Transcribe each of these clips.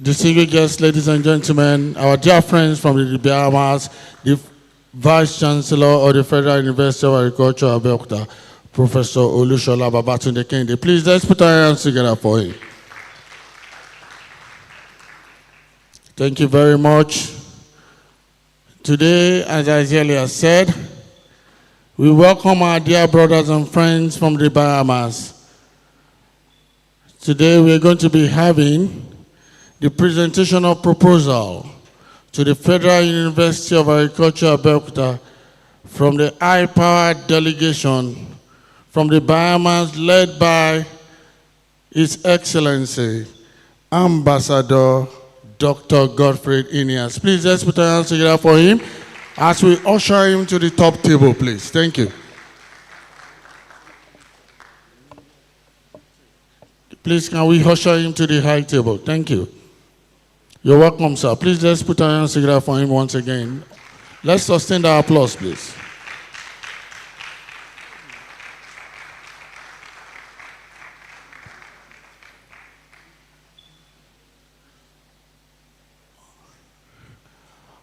distinguished guests, ladies and gentlemen, our dear friends from the Bahamas, the Vice Chancellor of the Federal University of Agriculture, Abeokuta, Professor Olushola Babatunde Kende. Please, let's put our hands together for him. Thank you very much. Today, as I earlier said, we welcome our dear brothers and friends from the Bahamas. Today, we are going to be having the presentation of proposal to the Federal University of Agriculture, Abeokuta, from the high-powered delegation from the Bahamas, led by His Excellency, Ambassador Dr. Godfrey Eneas. Please, let's put our hands together for him as we usher him to the top table, please. Thank you. Please, can we usher him to the high table? Thank you. You're welcome, sir. Please, let's put our hands together for him once again. Let's sustain our applause, please.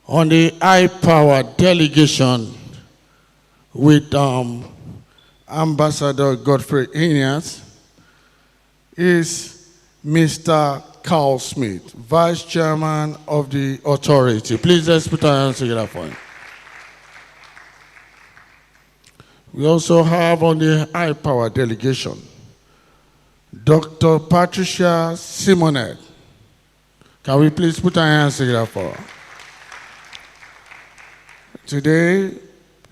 On the high-powered delegation with Ambassador Godfrey Eneas is Mr. Carl Smith, Vice Chairman of the authority. Please, let's put our hands together for him. We also have on the high-powered delegation, Dr. Patricia Simonet. Can we please put our hands together for her? Today,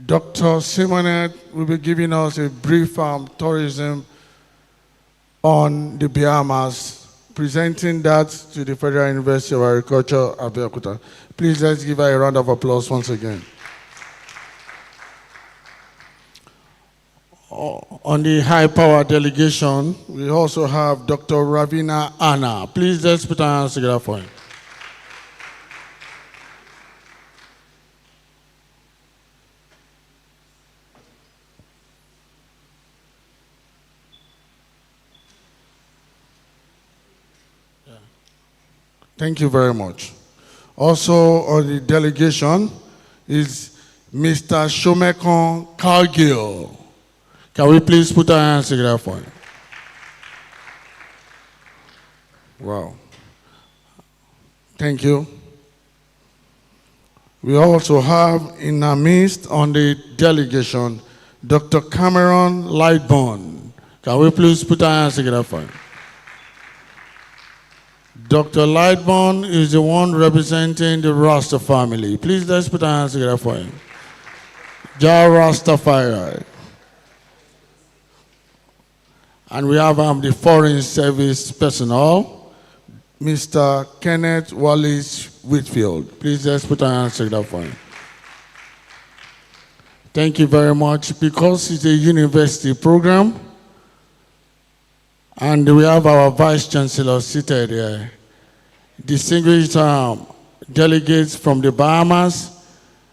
Dr. Simonet will be giving us a brief tourism on the Bahamas, presenting that to the Federal University of Agriculture, Abeokuta. Please, let's give her a round of applause once again. On the high-power delegation, we also have Dr. Ravina Anna. Please, let's put our hands together for him. Thank you very much. Also on the delegation is Mr. Shomekon Cargill. Can we please put our hands together for him? Wow. Thank you. We also have in our midst on the delegation, Dr. Cameron Lightburn. Can we please put our hands together for him? Dr. Lightburn is the one representing the Rasta family. Please, let's put our hands together for him. Jah Rastafari. And we have the Foreign Service personnel, Mr. Kenneth Wallace Whitfield. Please, let's put our hands together for him. Thank you very much. Because it's a university program, and we have our Vice Chancellor seated here. Distinguished delegates from the Bahamas,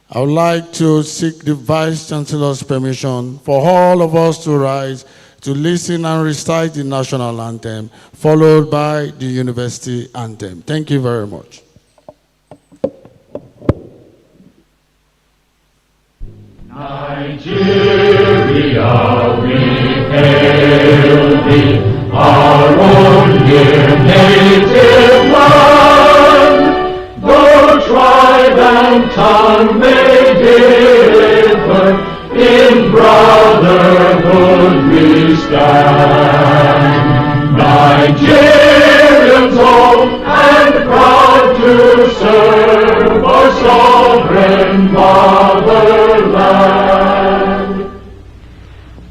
I would like to seek the Vice Chancellor's permission for all of us to rise to listen and recite the national anthem, followed by the university anthem. Thank you very much. Nigeria, we hail thee, our own dear native land. Though tribe and tongue may differ, in brotherhood we stand. Nigerians old and proud to serve our sovereign motherland.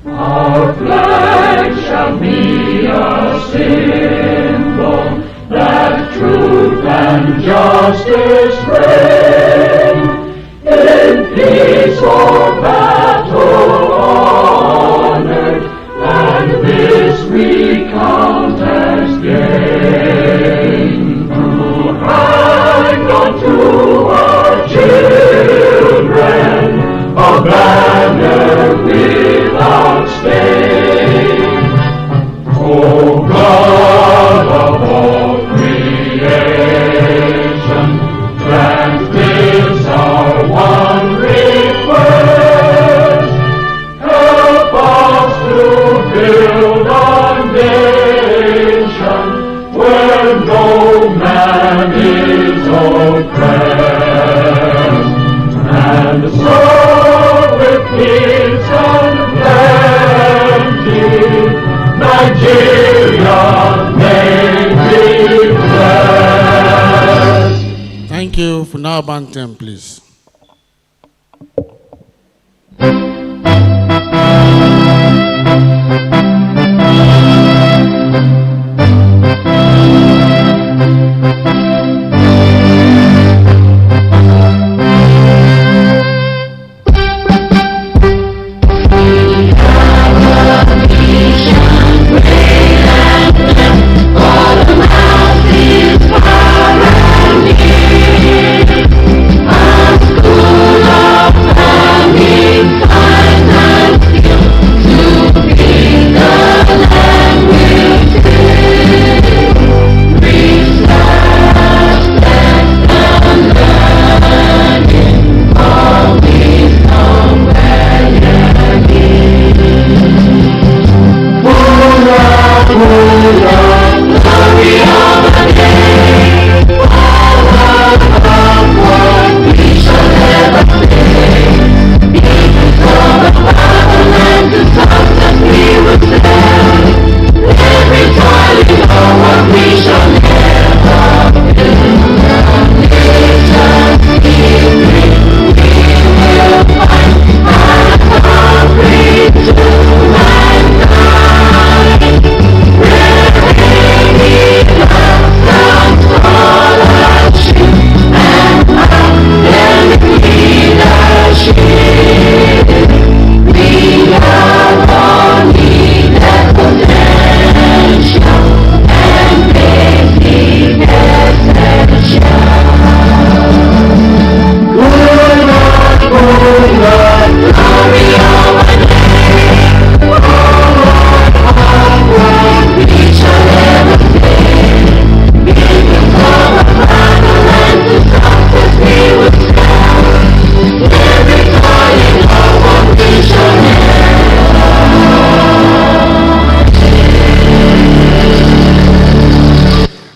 Our flag shall be a symbol that truth and justice reign. In peace or battle honored, and this we count as gain. To hang unto our children a banner without stain. O God of all creation, you. For now, band 10, please.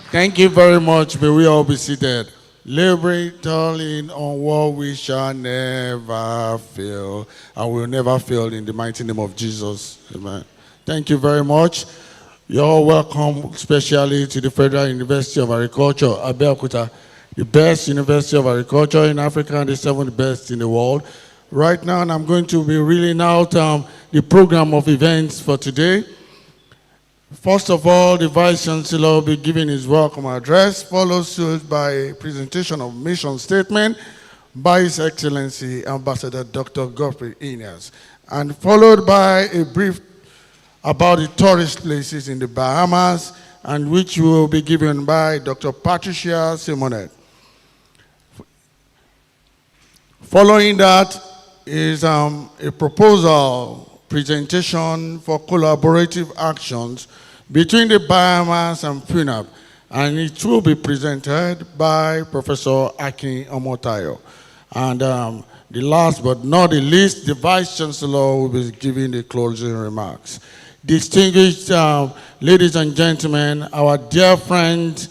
Thank you very much. May we all be seated. Laboring on what we shall never fail, and will never fail in the mighty name of Jesus. Amen. Thank you very much. You're all welcome, especially to the Federal University of Agriculture, Abeokuta, the best university of agriculture in Africa and the seventh best in the world. Right now, I'm going to be reading out the program of events for today. First of all, the Vice Chancellor will be giving his welcome address, followed suit by a presentation of mission statement by His Excellency Ambassador Dr. Godfrey Eneas, and followed by a brief about the tourist places in the Bahamas, and which will be given by Dr. Patricia Simonet. Following that is a proposal presentation for collaborative actions between the Bahamas and FUNAB, and it will be presented by Professor Akin Omotayo. And the last but not the least, the Vice Chancellor will be giving the closing remarks. Distinguished ladies and gentlemen, our dear friends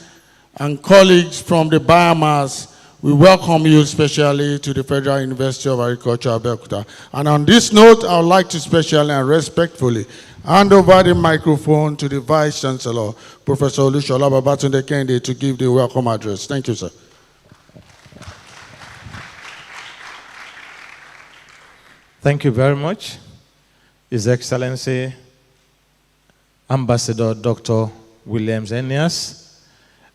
and colleagues from the Bahamas, we welcome you especially to the Federal University of Agriculture, Abeokuta. And on this note, I would like to specially and respectfully hand over the microphone to the Vice Chancellor, Professor Olushola Babatunde Kende, to give the welcome address. Thank you, sir. Thank you very much, His Excellency Ambassador Dr. Williams Eneas,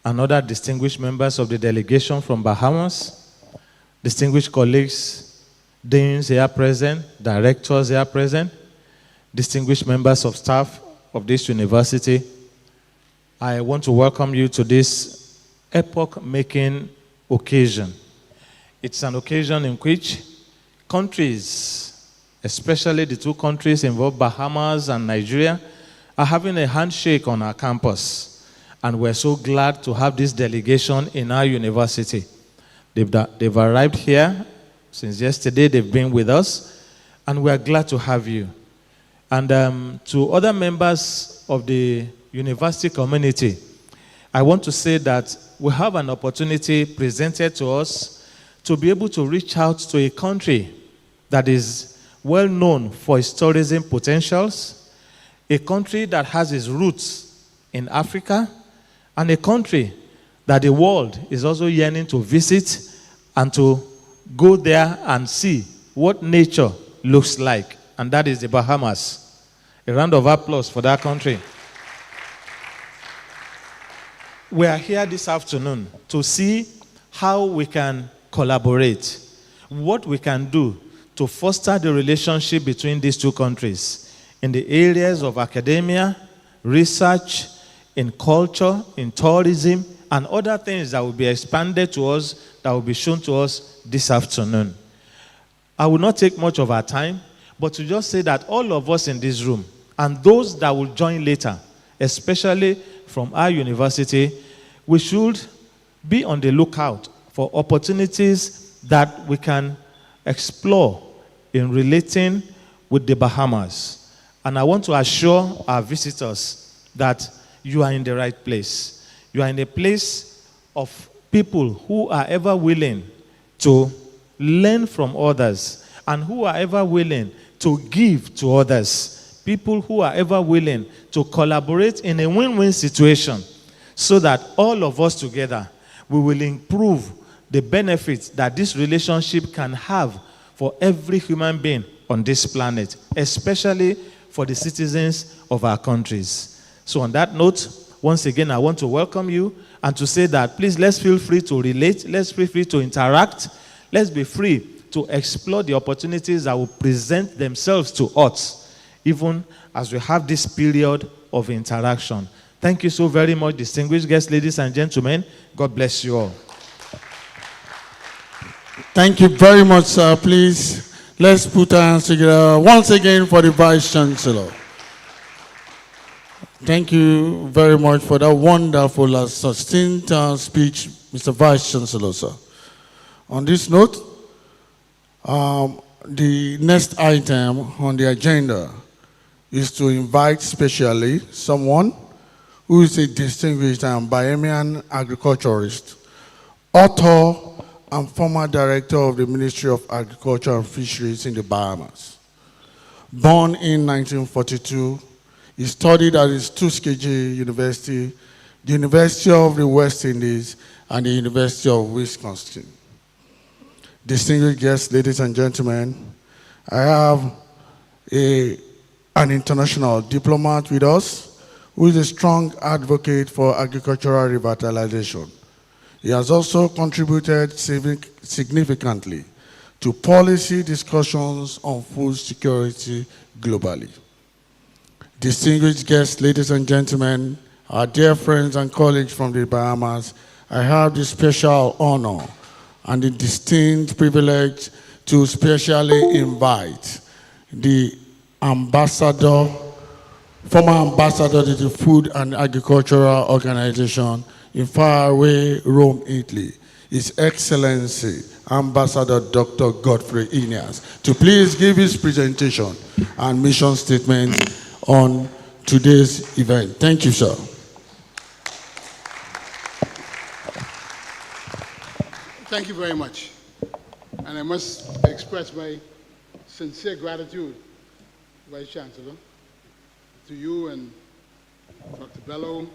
and other distinguished members of the delegation from Bahamas, distinguished colleagues, deans here present, directors here present, distinguished members of staff of this university. I want to welcome you to this epoch-making occasion. It's an occasion in which countries, especially the two countries involved, Bahamas and Nigeria, are having a handshake on our campus. And we're so glad to have this delegation in our university. They've arrived here since yesterday. They've been with us, and we're glad to have you. And to other members of the university community, I want to say that we have an opportunity presented to us to be able to reach out to a country that is well known for its tourism potentials, a country that has its roots in Africa, and a country that the world is also yearning to visit and to go there and see what nature looks like, and that is the Bahamas. A round of applause for that country. We are here this afternoon to see how we can collaborate, what we can do to foster the relationship between these two countries in the areas of academia, research, in culture, in tourism, and other things that will be expanded to us, that will be shown to us this afternoon. I will not take much of our time, but to just say that all of us in this room, and those that will join later, especially from our university, we should be on the lookout for opportunities that we can explore in relating with the Bahamas. And I want to assure our visitors that you are in the right place. You are in a place of people who are ever willing to learn from others and who are ever willing to give to others. People who are ever willing to collaborate in a win-win situation so that all of us together, we will improve the benefits that this relationship can have for every human being on this planet, especially for the citizens of our countries. So on that note, once again, I want to welcome you and to say that please let's feel free to relate, let's feel free to interact, let's be free to explore the opportunities that will present themselves to us, even as we have this period of interaction. Thank you so very much, distinguished guests, ladies and gentlemen. God bless you all. Thank you very much, sir. Please, let's put our hands together once again for the Vice Chancellor. Thank you very much for that wonderful, sustained speech, Mr. Vice Chancellor, sir. On this note, the next item on the agenda is to invite specially someone who is a distinguished and Bahamian agriculturist, author, and former director of the Ministry of Agriculture and Fisheries in the Bahamas. Born in 1942, he studied at his Tuskegee University, the University of the West Indies, and the University of Wisconsin. Distinguished guests, ladies and gentlemen, I have an international diplomat with us who is a strong advocate for agricultural revitalization. He has also contributed significantly to policy discussions on food security globally. Distinguished guests, ladies and gentlemen, our dear friends and colleagues from the Bahamas, I have the special honor and the distinct privilege to specially invite the ambassador, former ambassador to the Food and Agricultural Organization in faraway Rome, Italy, His Excellency Ambassador Dr. Godfrey Eneas, to please give his presentation and mission statement on today's event. Thank you, sir. Thank you very much. And I must express my sincere gratitude, Vice Chancellor, to you and Dr. Bello,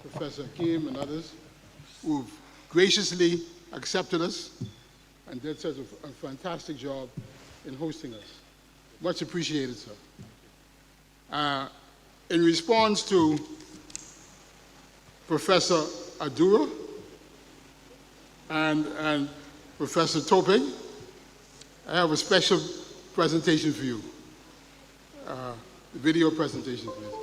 Professor Hakim, and others who've graciously accepted us and did such a fantastic job in hosting us. Much appreciated, sir. In response to Professor Adura and Professor Tope, I have a special presentation for you. The video presentation, please.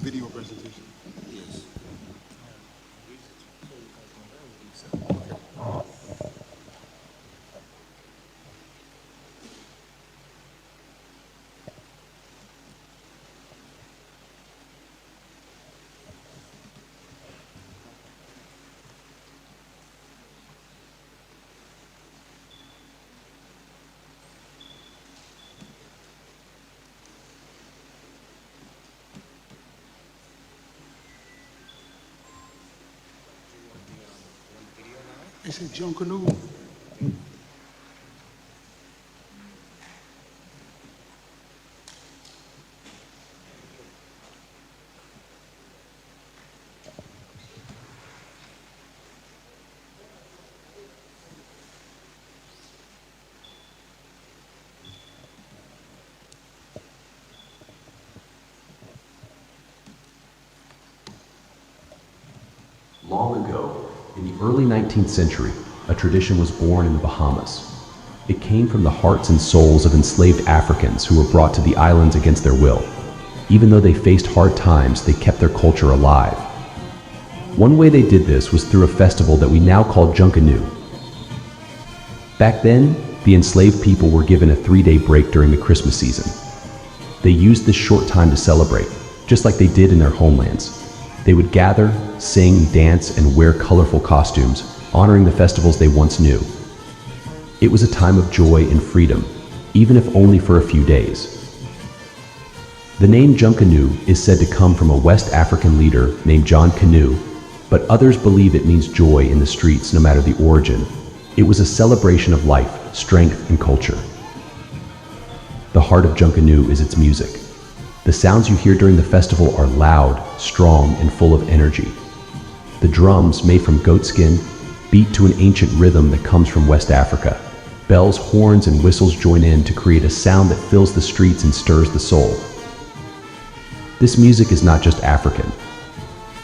Video presentation. Yes. I said Junkanoo. Long ago, in the early 19th century, a tradition was born in the Bahamas. It came from the hearts and souls of enslaved Africans who were brought to the islands against their will. Even though they faced hard times, they kept their culture alive. One way they did this was through a festival that we now call Junkanoo. Back then, the enslaved people were given a 3-day break during the Christmas season. They used this short time to celebrate, just like they did in their homelands. They would gather, sing, dance, and wear colorful costumes, honoring the festivals they once knew. It was a time of joy and freedom, even if only for a few days. The name Junkanoo is said to come from a West African leader named John Canoe, but others believe it means joy in the streets no matter the origin. It was a celebration of life, strength, and culture. The heart of Junkanoo is its music. The sounds you hear during the festival are loud, strong, and full of energy. The drums, made from goatskin, beat to an ancient rhythm that comes from West Africa. Bells, horns, and whistles join in to create a sound that fills the streets and stirs the soul. This music is not just African.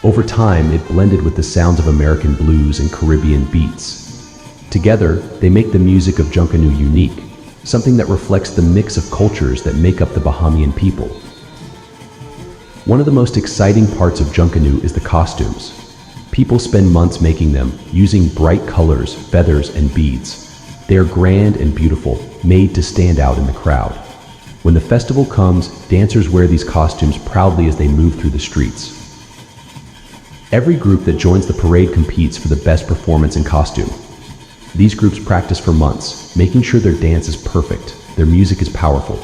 Over time, it blended with the sounds of American blues and Caribbean beats. Together, they make the music of Junkanoo unique, something that reflects the mix of cultures that make up the Bahamian people. One of the most exciting parts of Junkanoo is the costumes. People spend months making them, using bright colors, feathers, and beads. They are grand and beautiful, made to stand out in the crowd. When the festival comes, dancers wear these costumes proudly as they move through the streets. Every group that joins the parade competes for the best performance in costume. These groups practice for months, making sure their dance is perfect, their music is powerful,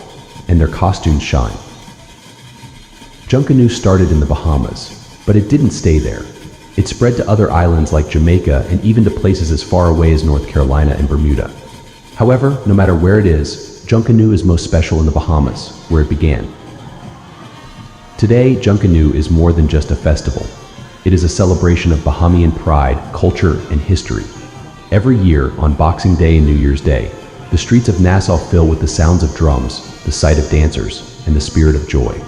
and their costumes shine. Junkanoo started in the Bahamas, but it didn't stay there. It spread to other islands like Jamaica and even to places as far away as North Carolina and Bermuda. However, no matter where it is, Junkanoo is most special in the Bahamas, where it began. Today, Junkanoo is more than just a festival. It is a celebration of Bahamian pride, culture, and history. Every year, on Boxing Day and New Year's Day, the streets of Nassau fill with the sounds of drums, the sight of dancers, and the spirit of joy.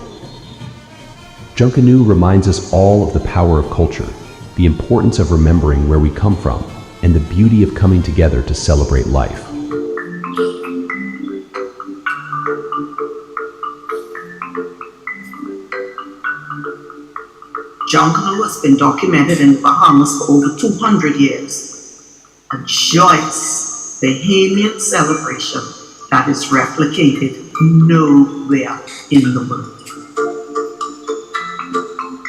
Junkanoo reminds us all of the power of culture, the importance of remembering where we come from, and the beauty of coming together to celebrate life. Junkanoo has been documented in the Bahamas for over 200 years. A joyous Bahamian celebration that is replicated nowhere in the world.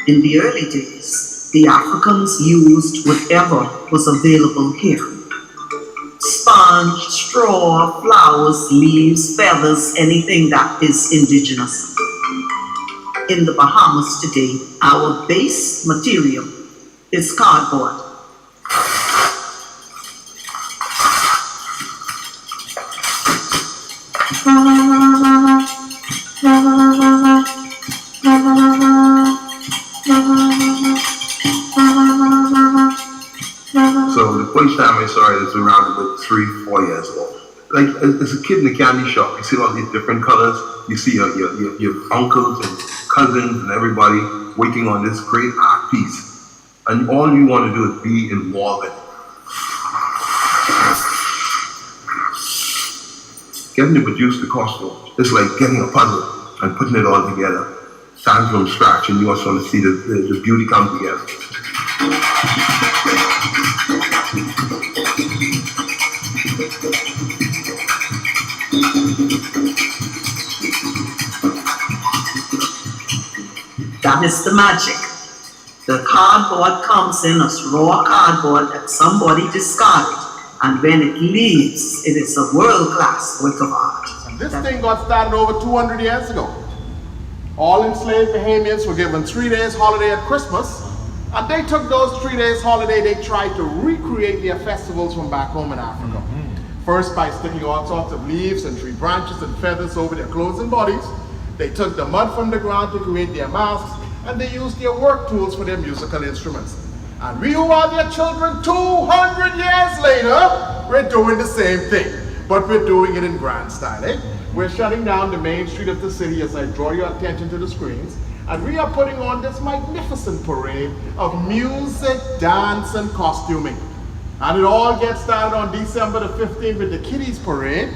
In the early days, the Africans used whatever was available here. Sponge, straw, flowers, leaves, feathers, anything that is indigenous. In the Bahamas today, our base material is cardboard. So the first time I saw it was around about 3-4 years ago. Like as a kid in the candy shop, you see all these different colors. You see your uncles and cousins and everybody working on this great art piece, and all you want to do is be involved in it. Getting to produce the costume, it's like getting a puzzle and putting it all together, starting from scratch, and you also want to see the beauty come together. That is the magic. The cardboard comes in as raw cardboard that somebody discarded, and when it leaves, it is a world-class work of art. And this thing got started over 200 years ago. All enslaved Bahamians were given 3 days holiday at Christmas, And they took those 3 days holiday, they tried to recreate their festivals from back home in Africa. First by sticking all sorts of leaves and tree branches and feathers over their clothes and bodies. They took the mud from the ground to create their masks, and they used their work tools for their musical instruments. And we who are their children 200 years later, we're doing the same thing, but we're doing it in grand style. We're shutting down the main street of the city as I draw your attention to the screens, and we are putting on this magnificent parade of music, dance, and costuming. And it all gets started on December the 15th with the Kiddies Parade,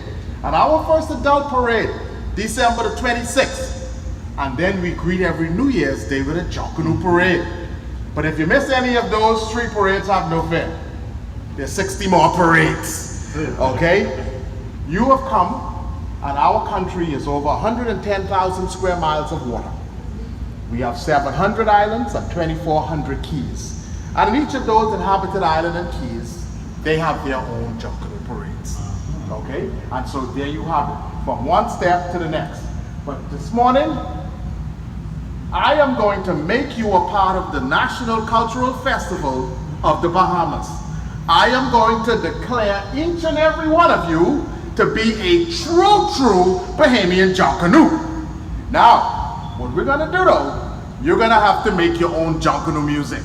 and our first adult parade, December the 26th. And then we greet every New Year's Day with a Jonkanu Parade. But if you miss any of those 3 parades, have no fear. There's 60 more parades, okay? You have come, and our country is over 110,000 square miles of water. We have 700 islands and 2,400 keys. And in each of those inhabited islands and keys, they have their own Jonkanu parades, okay? And so there you have it, from one step to the next. But this morning, I am going to make you a part of the National Cultural Festival of the Bahamas. I am going to declare each and every one of you to be a true Bahamian Jonkanu. Now, what we're gonna do though, you're gonna have to make your own Jonkanu music.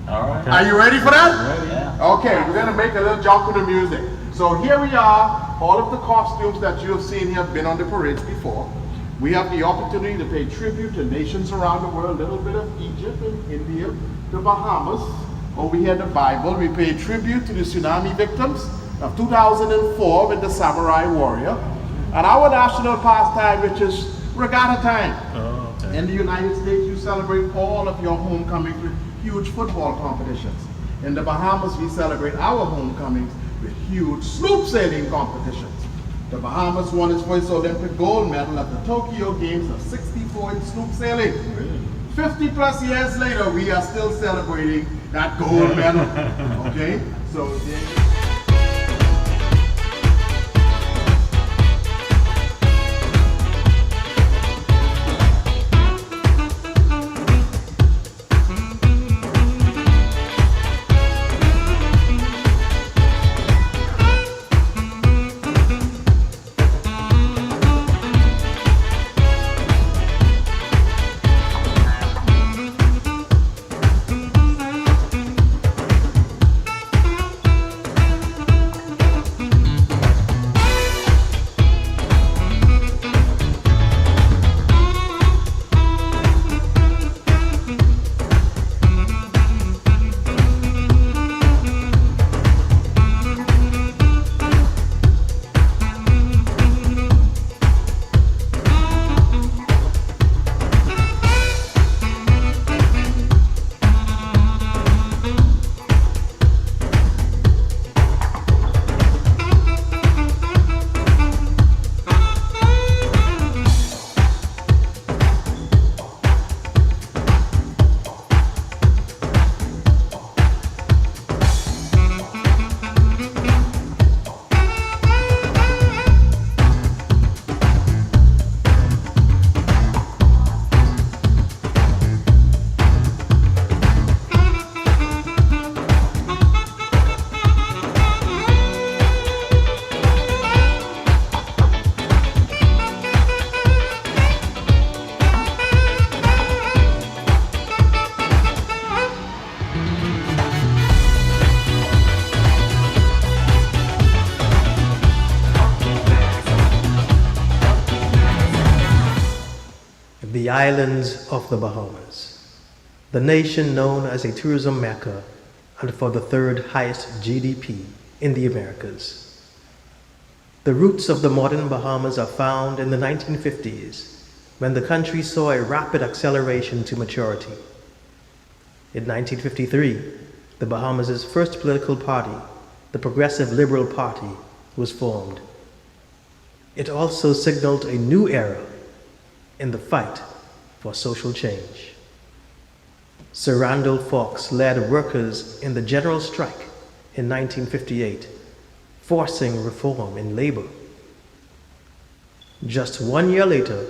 All right. Are you ready for that? Ready. Yeah. Okay, we're gonna make a little Jonkanu music. So here we are, all of the costumes that you have seen here have been on the parades before. We have the opportunity to pay tribute to nations around the world, a little bit of Egypt and India, the Bahamas. Over here in the Bible, we pay tribute to the tsunami victims of 2004 with the Samurai Warrior. And our national pastime, which is regatta time. Oh, okay. In the United States, you celebrate all of your homecomings with huge football competitions. In the Bahamas, we celebrate our homecomings with huge sloop sailing competitions. The Bahamas won its first Olympic gold medal at the Tokyo Games of '64 in sloop sailing. Really? 50 plus years later, we are still celebrating that gold medal. Okay? So then. The islands of the Bahamas, the nation known as a tourism mecca and for the 3rd highest GDP in the Americas. The roots of the modern Bahamas are found in the 1950s, when the country saw a rapid acceleration to maturity. In 1953, the Bahamas' first political party, the Progressive Liberal Party, was formed. It also signaled a new era in the fight for social change. Sir Randall Fox led workers in the general strike in 1958, forcing reform in labor. Just 1 year later,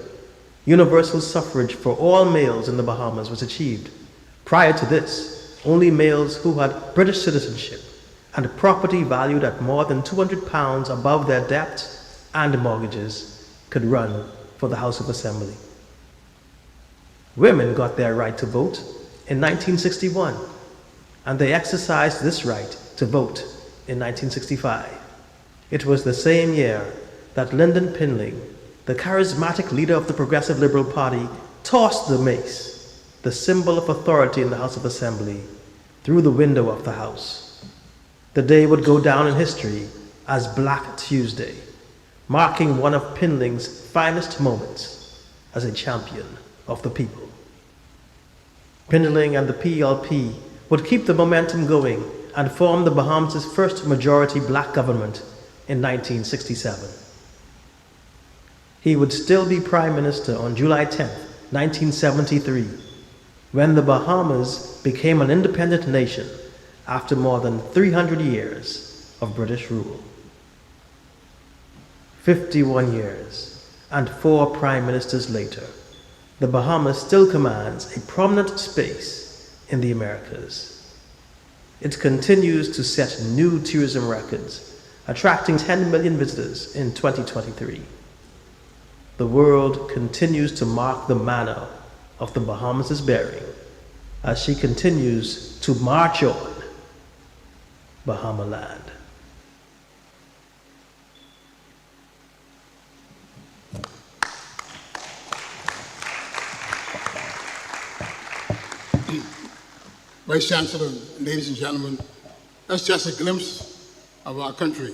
universal suffrage for all males in the Bahamas was achieved, Prior to this, only males who had British citizenship and property valued at more than £200 above their debts and mortgages could run for the House of Assembly. Women got their right to vote in 1961, and they exercised this right to vote in 1965. It was the same year that Lyndon Pinling, the charismatic leader of the Progressive Liberal Party, tossed the mace, the symbol of authority in the House of Assembly, through the window of the House. The day would go down in history as Black Tuesday, marking one of Pinling's finest moments as a champion of the people. Pinling and the PLP would keep the momentum going and form the Bahamas' first majority black government in 1967. He would still be Prime Minister on July 10, 1973, when the Bahamas became an independent nation after more than 300 years of British rule. 51 years and 4 prime ministers later, the Bahamas still commands a prominent space in the Americas. It continues to set new tourism records, attracting 10 million visitors in 2023. The world continues to mark the manner of the Bahamas' bearing as she continues to march on Bahama land. Vice Chancellor, ladies and gentlemen, that's just a glimpse of our country.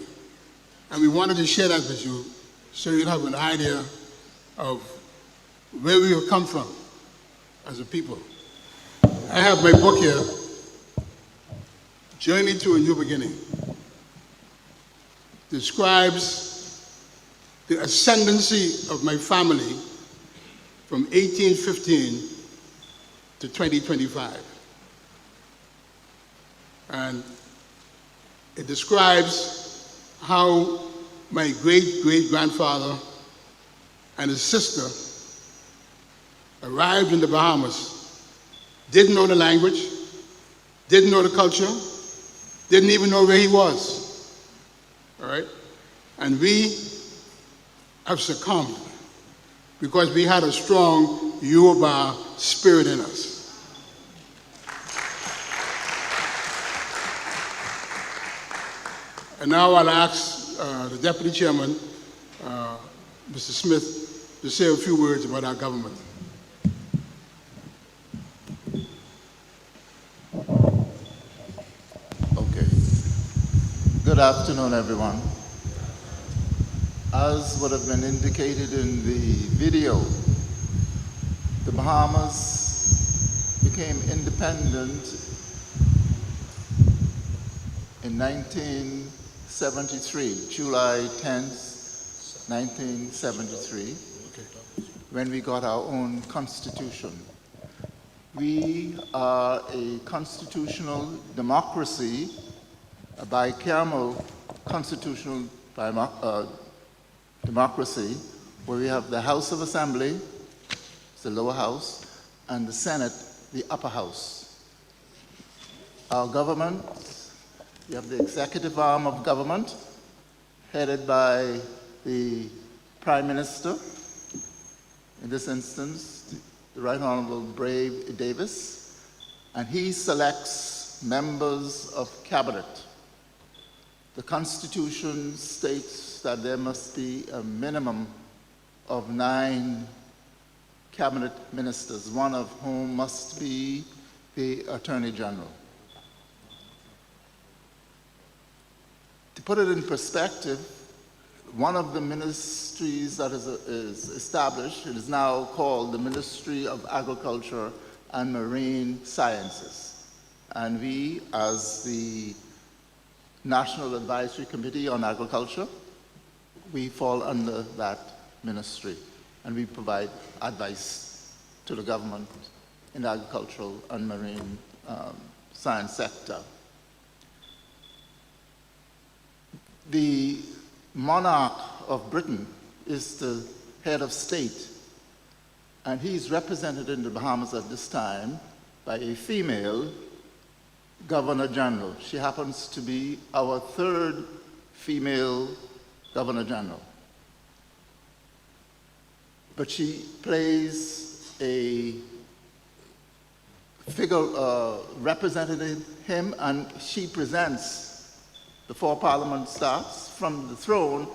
And we wanted to share that with you so you'd have an idea of where we have come from as a people. I have my book here, Journey to a New Beginning. Describes the ascendancy of my family from 1815 to 2025. And it describes how my great-great-grandfather and his sister arrived in the Bahamas, didn't know the language, didn't know the culture, didn't even know where he was, all right? And we have succumbed because we had a strong Yoruba spirit in us. And now I'll ask the Deputy Chairman, Mr. Smith, to say a few words about our government. Okay. Good afternoon, everyone. As would have been indicated in the video, the Bahamas became independent in 1973, July 10th, 1973, when we got our own constitution. We are a constitutional democracy, a bicameral constitutional democracy, where we have the House of Assembly, the lower house, and the Senate, the upper house. Our government, we have the executive arm of government, headed by the Prime Minister, in this instance, the Right Honorable Brave Davis, and he selects members of cabinet. The Constitution states that there must be a minimum of 9 cabinet ministers, one of whom must be the Attorney General. To put it in perspective, one of the ministries that is established, it is now called the Ministry of Agriculture and Marine Sciences. And we, as the National Advisory Committee on Agriculture, we fall under that ministry, and we provide advice to the government in the agricultural and marine science sector. The monarch of Britain is the head of state, and he's represented in the Bahamas at this time by a female Governor General. She happens to be our third female Governor General. But she plays a figure representing him, and she presents, before Parliament starts, from the throne,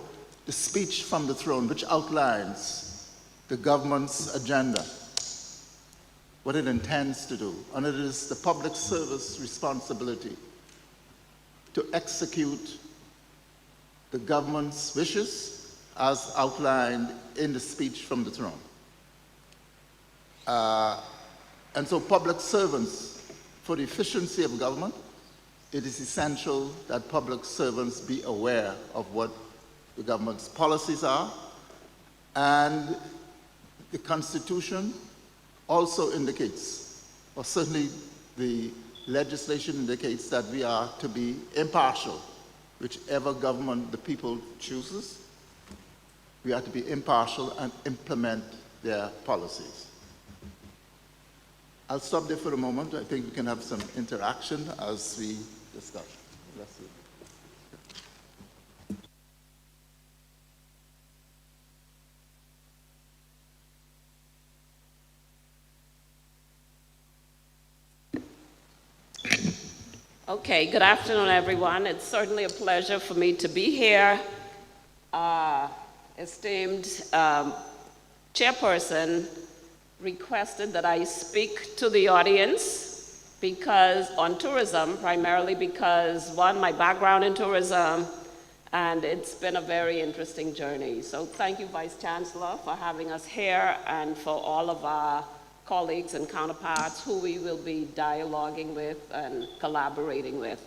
the speech from the throne, which outlines the government's agenda, what it intends to do, and it is the public service responsibility to execute the government's wishes as outlined in the speech from the throne. And so public servants, for the efficiency of government, it is essential that public servants be aware of what the government's policies are, and the Constitution also indicates, or certainly the legislation indicates, that we are to be impartial. Whichever government the people chooses, we are to be impartial and implement their policies. I'll stop there for a moment. I think we can have some interaction as we discuss. Bless you. Okay, good afternoon, everyone. It's certainly a pleasure for me to be here. Esteemed chairperson requested that I speak to the audience on tourism, primarily because, one, my background in tourism, and it's been a very interesting journey. So thank you, Vice Chancellor, for having us here, and for all of our colleagues and counterparts who we will be dialoguing with and collaborating with.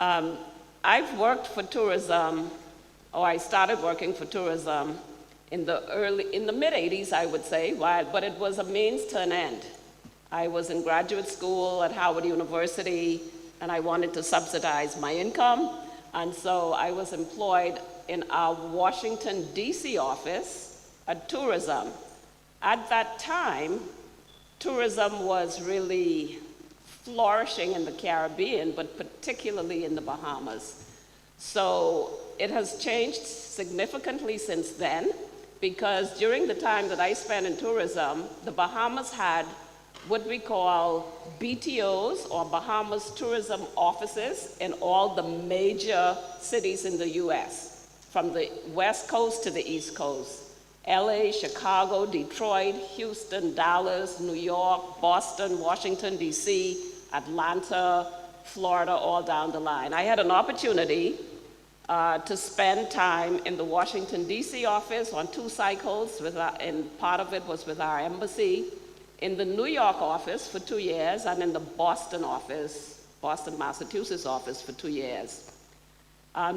I've worked for tourism, or I started working for tourism in the mid-'80s, I would say, but it was a means to an end. I was in graduate school at Howard University, and I wanted to subsidize my income, and so I was employed in our Washington, D.C. office at tourism. At that time, tourism was really flourishing in the Caribbean, but particularly in the Bahamas. So it has changed significantly since then, because during the time that I spent in tourism, the Bahamas had what we call BTOs, or Bahamas Tourism Offices, in all the major cities in the US, from the West Coast to the East Coast. LA, Chicago, Detroit, Houston, Dallas, New York, Boston, Washington, D.C., Atlanta, Florida, all down the line. I had an opportunity to spend time in the Washington, D.C. office on 2 cycles, and part of it was with our embassy, in the New York office for 2 years, and in the Boston office, Boston, Massachusetts office for 2 years.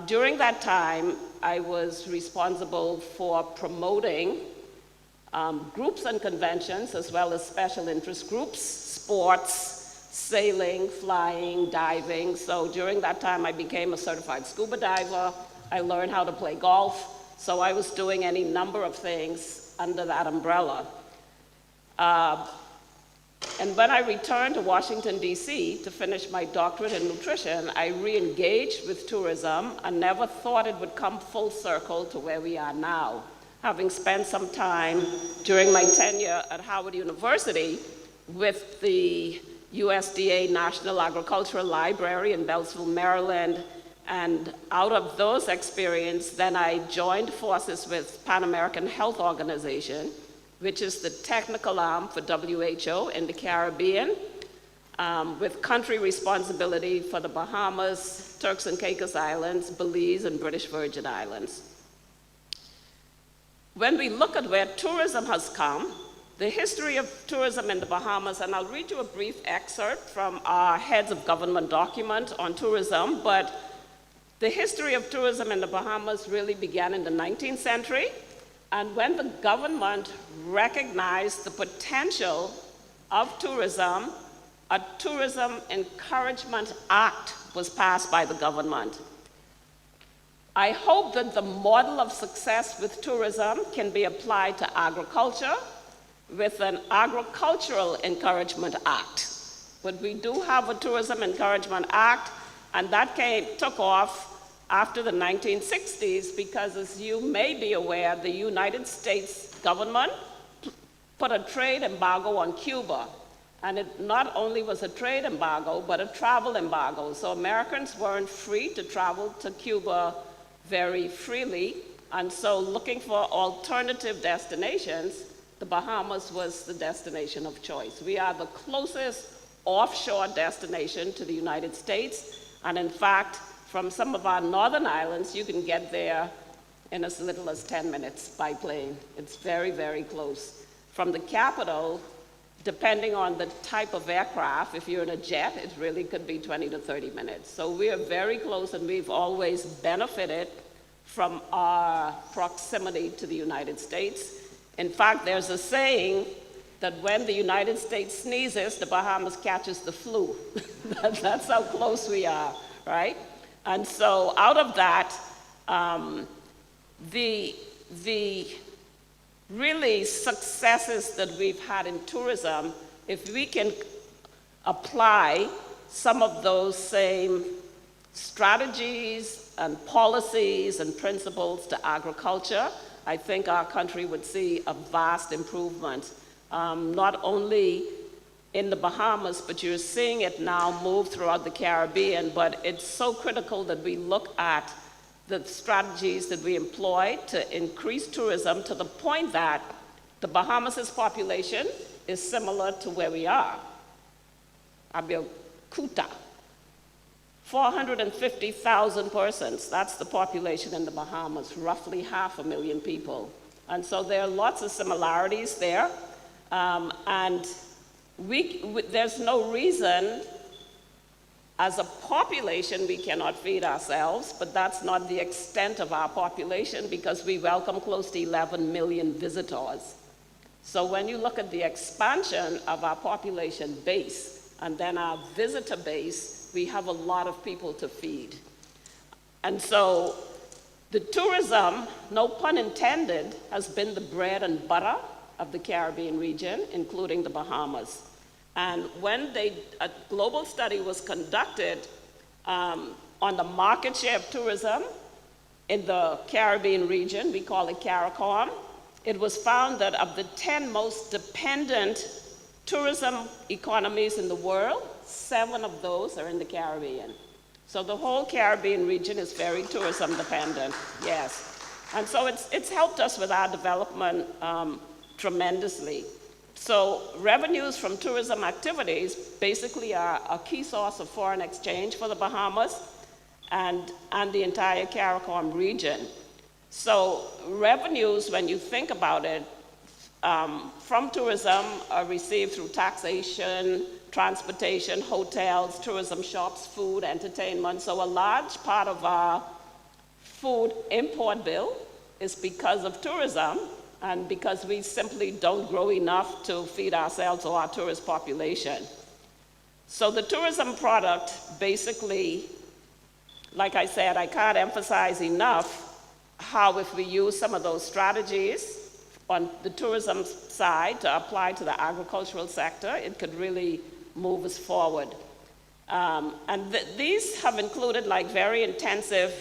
During that time, I was responsible for promoting groups and conventions, as well as special interest groups, sports, sailing, flying, diving. So during that time, I became a certified scuba diver. I learned how to play golf. So I was doing any number of things under that umbrella. And when I returned to Washington, D.C. to finish my doctorate in nutrition, I re-engaged with tourism and never thought it would come full circle to where we are now. Having spent some time during my tenure at Howard University with the USDA National Agricultural Library in Beltsville, Maryland, and out of those experiences, then I joined forces with Pan American Health Organization, which is the technical arm for WHO in the Caribbean, with country responsibility for the Bahamas, Turks and Caicos Islands, Belize, and British Virgin Islands. When we look at where tourism has come, the history of tourism in the Bahamas, and I'll read you a brief excerpt from our Heads of Government document on tourism, but the history of tourism in the Bahamas really began in the 19th century. And when the government recognized the potential of tourism, a Tourism Encouragement Act was passed by the government. I hope that the model of success with tourism can be applied to agriculture, with an agricultural encouragement act. But we do have a tourism encouragement act, and that took off after the 1960s because, as you may be aware, the United States government put a trade embargo on Cuba. And it not only was a trade embargo, but a travel embargo. So Americans weren't free to travel to Cuba very freely. And so looking for alternative destinations, the Bahamas was the destination of choice. We are the closest offshore destination to the United States. And in fact, from some of our northern islands, you can get there in as little as 10 minutes by plane. It's very, very close. From the capital, depending on the type of aircraft, if you're in a jet, it really could be 20 to 30 minutes. So we are very close, and we've always benefited from our proximity to the United States. In fact, there's a saying that when the United States sneezes, the Bahamas catches the flu. That's how close we are, right? And so out of that, the really successes that we've had in tourism, if we can apply some of those same strategies and policies and principles to agriculture, I think our country would see a vast improvement, not only in the Bahamas, but you're seeing it now move throughout the Caribbean. But it's so critical that we look at the strategies that we employ to increase tourism to the point that the Bahamas' population is similar to where we are. Abeokuta, 450,000 persons, that's the population in the Bahamas, roughly 500,000 people. And so there are lots of similarities there. And there's no reason as a population we cannot feed ourselves, but that's not the extent of our population because we welcome close to 11 million visitors. So when you look at the expansion of our population base and then our visitor base, we have a lot of people to feed. And so the tourism, no pun intended, has been the bread and butter of the Caribbean region, including the Bahamas. And when a global study was conducted on the market share of tourism in the Caribbean region, we call it CARICOM, it was found that of the 10 most dependent tourism economies in the world, 7 of those are in the Caribbean. So the whole Caribbean region is very tourism dependent, yes. And so it's helped us with our development tremendously. So revenues from tourism activities basically are a key source of foreign exchange for the Bahamas and the entire CARICOM region. So revenues, when you think about it, from tourism are received through taxation, transportation, hotels, tourism shops, food, entertainment. So a large part of our food import bill is because of tourism, and because we simply don't grow enough to feed ourselves or our tourist population. So the tourism product basically, like I said, I can't emphasize enough how if we use some of those strategies on the tourism side to apply to the agricultural sector, it could really move us forward. These have included like very intensive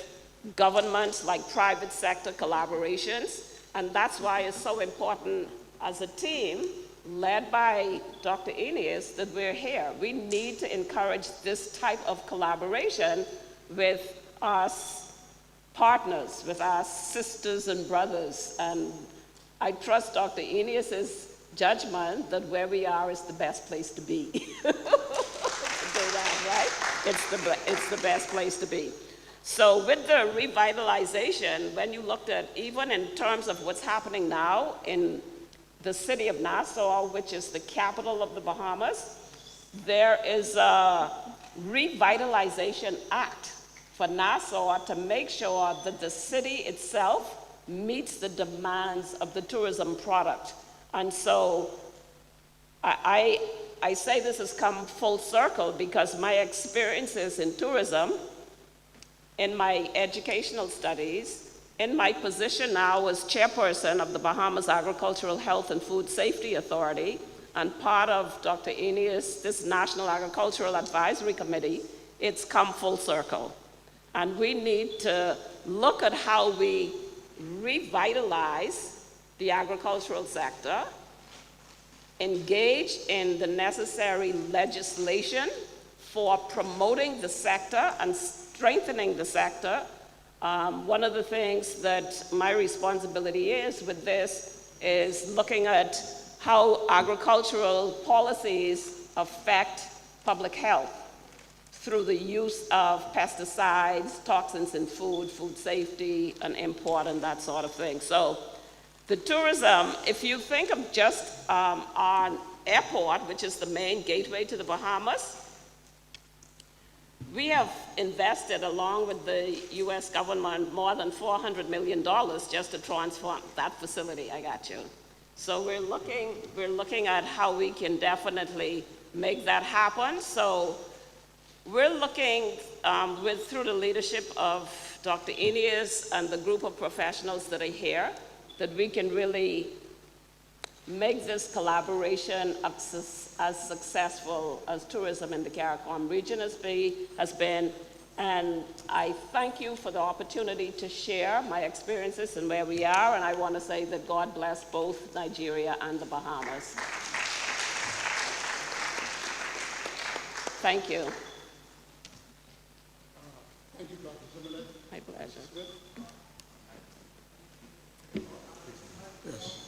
government, like private sector collaborations. And that's why it's so important as a team, led by Dr. Eneas, that we're here. We need to encourage this type of collaboration with our partners, with our sisters and brothers. And I trust Dr. Eneas's judgment that where we are is the best place to be. To do that, right? It's the best place to be. So with the revitalization, when you looked at, even in terms of what's happening now in the city of Nassau, which is the capital of the Bahamas, there is a revitalization act for Nassau to make sure that the city itself meets the demands of the tourism product. And so I say this has come full circle because my experiences in tourism in my educational studies In my position now as chairperson of the Bahamas Agricultural Health and Food Safety Authority and part of Dr. Eneas, this National Agricultural Advisory Committee, it's come full circle. And we need to look at how we revitalize the agricultural sector, engage in the necessary legislation for promoting the sector and strengthening the sector. One of the things that my responsibility is with this is looking at how agricultural policies affect public health through the use of pesticides, toxins in food, food safety, and import, and that sort of thing. So the tourism, if you think of just our airport, which is the main gateway to the Bahamas, we have invested, along with the US government, more than $400 million just to transform that facility. I got you. So we're looking at how we can definitely make that happen. So we're looking through the leadership of Dr. Eneas and the group of professionals that are here, that we can really make this collaboration as successful as tourism in the CARICOM region has been. And I thank you for the opportunity to share my experiences and where we are, and I want to say that God bless both Nigeria and the Bahamas. Thank you. Thank you, Dr. Zimmerman. My pleasure. Yes.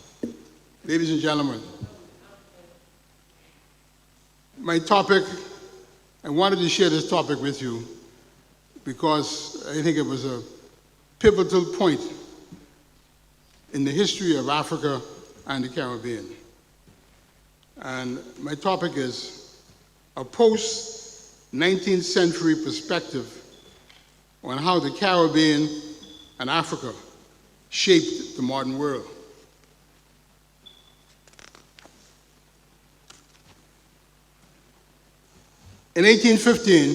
Ladies and gentlemen, my topic, I wanted to share this topic with you because I think it was a pivotal point in the history of Africa and the Caribbean. And my topic is a post-19th century perspective on how the Caribbean and Africa shaped the modern world. In 1815,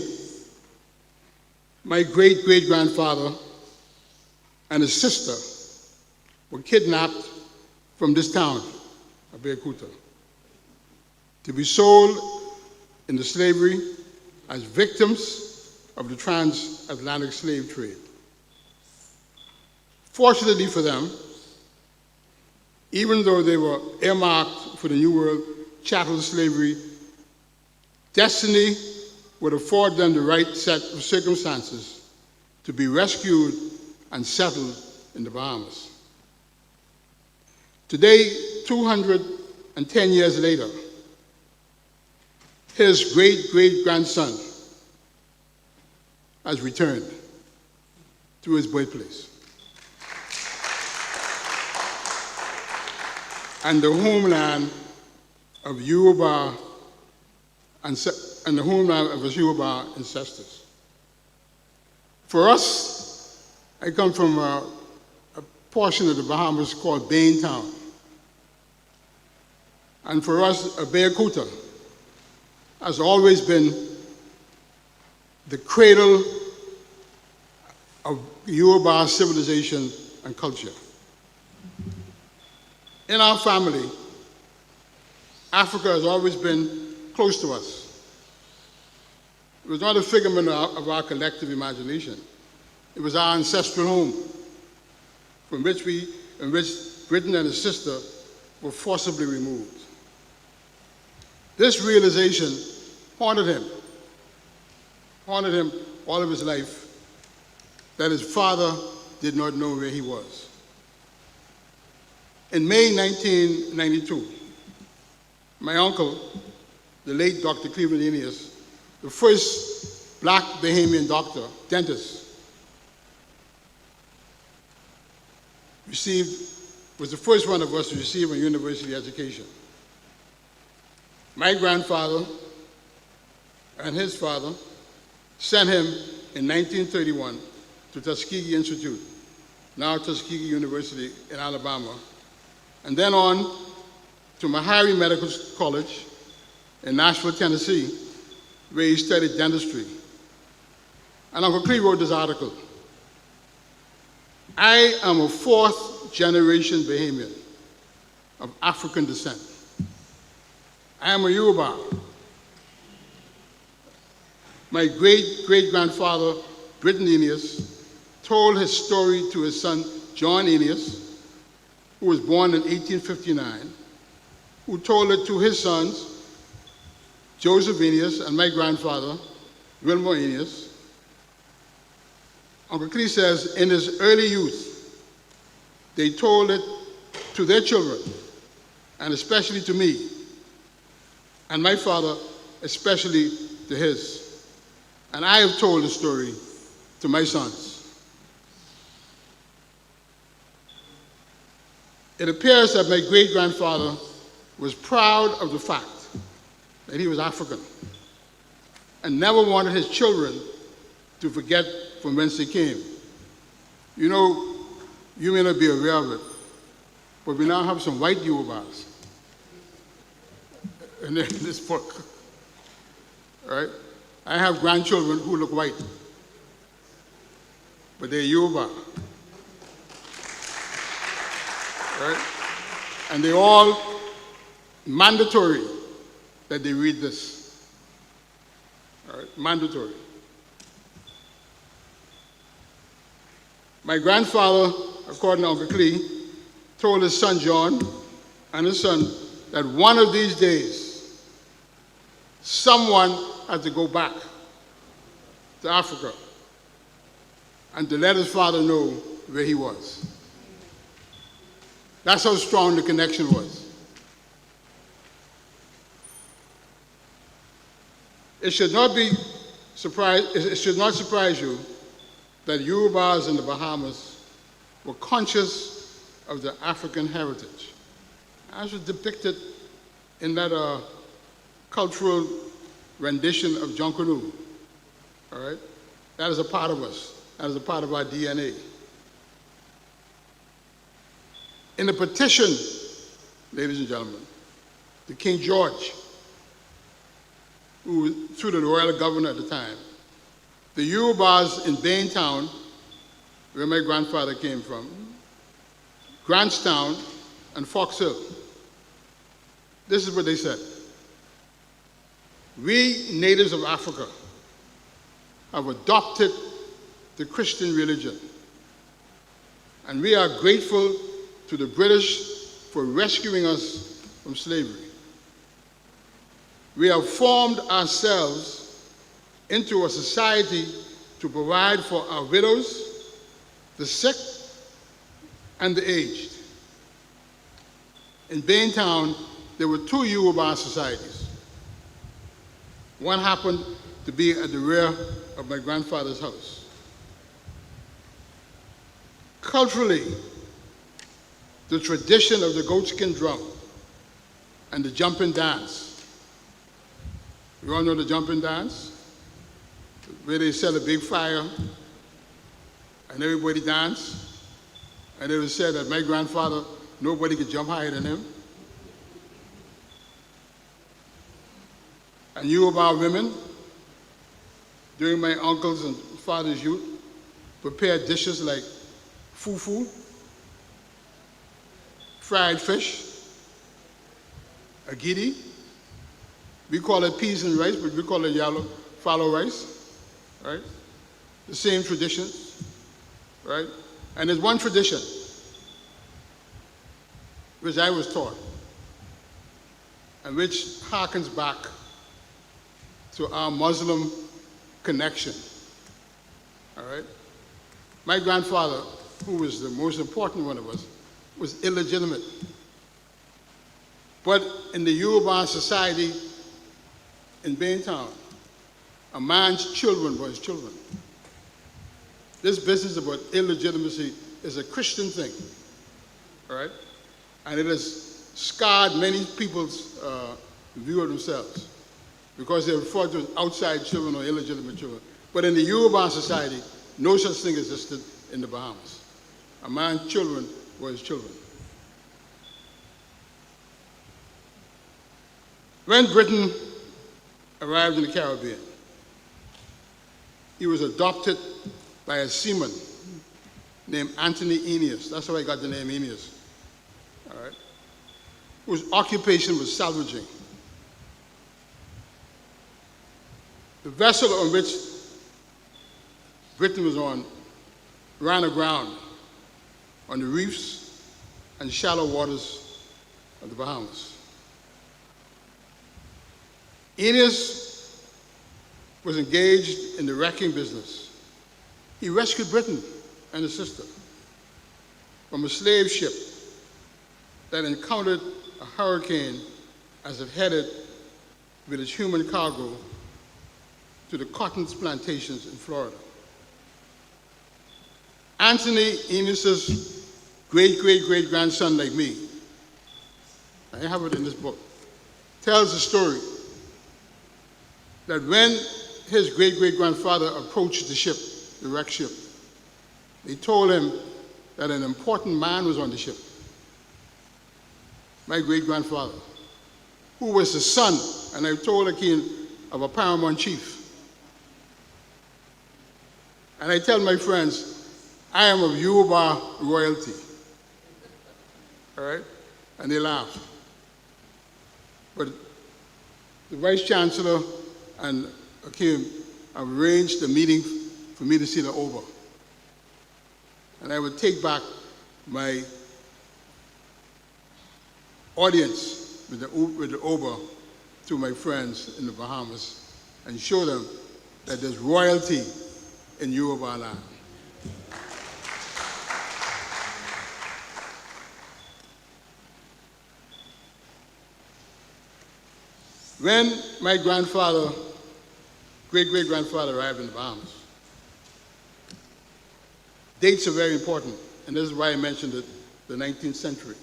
my great-great-grandfather and his sister were kidnapped from this town of Beirut to be sold into slavery as victims of the transatlantic slave trade. Fortunately for them, even though they were earmarked for the New World chattel slavery, destiny would afford them the right set of circumstances to be rescued and settled in the Bahamas. Today, 210 years later, his great-great-grandson has returned to his birthplace. And the homeland of Yoruba and the homeland of his Yoruba ancestors. For us, I come from a portion of the Bahamas called Bain Town. And for us, Abeokuta has always been the cradle of Yoruba civilization and culture. In our family, Africa has always been close to us. It was not a figment of our collective imagination. It was our ancestral home, from which Britain and his sister were forcibly removed. This realization haunted him all of his life, that his father did not know where he was. In May 1992, my uncle, the late Dr. Cleveland Eneas, the first black Bahamian doctor, dentist, was the first one of us to receive a university education. My grandfather and his father sent him in 1931 to Tuskegee Institute, now Tuskegee University in Alabama, and then on to Meharry Medical College in Nashville, Tennessee, where he studied dentistry. And Uncle Cleve wrote this article. I am a fourth-generation Bahamian of African descent. I am a Yoruba. My great-great-grandfather, Britton Eneas, told his story to his son, John Eneas, who was born in 1859, who told it to his sons, Joseph Eneas, and my grandfather, Wilmer Eneas. Uncle Clee says, in his early youth, they told it to their children, and especially to me, and my father, especially to his. And I have told the story to my sons. It appears that my great-grandfather was proud of the fact that he was African and never wanted his children to forget from whence they came. You know, you may not be aware of it, but we now have some white Yorubas in this book, right? I have grandchildren who look white, but they're Yoruba, right? And they're all mandatory that they read this, all right? Mandatory. My grandfather, according to Uncle Clee, told his son John and his son that one of these days, someone had to go back to Africa and to let his father know where he was. That's how strong the connection was. It should not surprise you that Yorubas in the Bahamas were conscious of their African heritage, as was depicted in that cultural rendition of Jonkunu. All right? That is a part of us. That is a part of our DNA. In the petition, ladies and gentlemen, to King George, who was through the royal governor at the time, the Yorubas in Baintown, where my grandfather came from, Grantstown, and Fox Hill. This is what they said. We natives of Africa have adopted the Christian religion, and we are grateful to the British for rescuing us from slavery. We have formed ourselves into a society to provide for our widows, the sick, and the aged. In Baintown, there were two Yoruba societies. One happened to be at the rear of my grandfather's house. Culturally, the tradition of the goatskin drum and the jumping dance. You all know the jumping dance? Where they set a big fire and everybody dance. And it was said that my grandfather, nobody could jump higher than him. I knew about women during my uncle's and father's youth, prepared dishes like fufu, fried fish, agidi. We call it peas and rice, but we call it yellow fallow rice. Right? The same traditions, right? And there's one tradition which I was taught and which harkens back to our Muslim connection, all right? My grandfather, who was the most important one of us, was illegitimate. But in the Yoruba society in Baintown, a man's children were his children. This business about illegitimacy is a Christian thing, all right? And it has scarred many people's view of themselves because they refer to as outside children or illegitimate children. But in the Yoruba society, no such thing existed in the Bahamas. A man's children were his children. When Britain arrived in the Caribbean, he was adopted by a seaman named Anthony Eneas. That's how I got the name Eneas. All right? Whose occupation was salvaging. The vessel on which Britain was on ran aground on the reefs and shallow waters of the Bahamas. Eneas was engaged in the wrecking business. He rescued Britain and his sister from a slave ship that encountered a hurricane as it headed with its human cargo to the cotton plantations in Florida. Anthony Eneas's great-great-great-grandson, like me, I have it in this book, tells the story that when his great-great-grandfather approached the ship, the wrecked ship, they told him that an important man was on the ship. My great-grandfather, who was the son, and I told the king, of a paramount chief. And I tell my friends, I am of Yoruba royalty. All right? And they laugh. But the Vice Chancellor and Akeem arranged a meeting for me to see the Oba. And I would take back my audience with the Oba to my friends in the Bahamas and show them that there's royalty in Yoruba land. When my grandfather, great-great-grandfather arrived in the Bahamas, dates are very important, and this is why I mentioned it, the 19th century.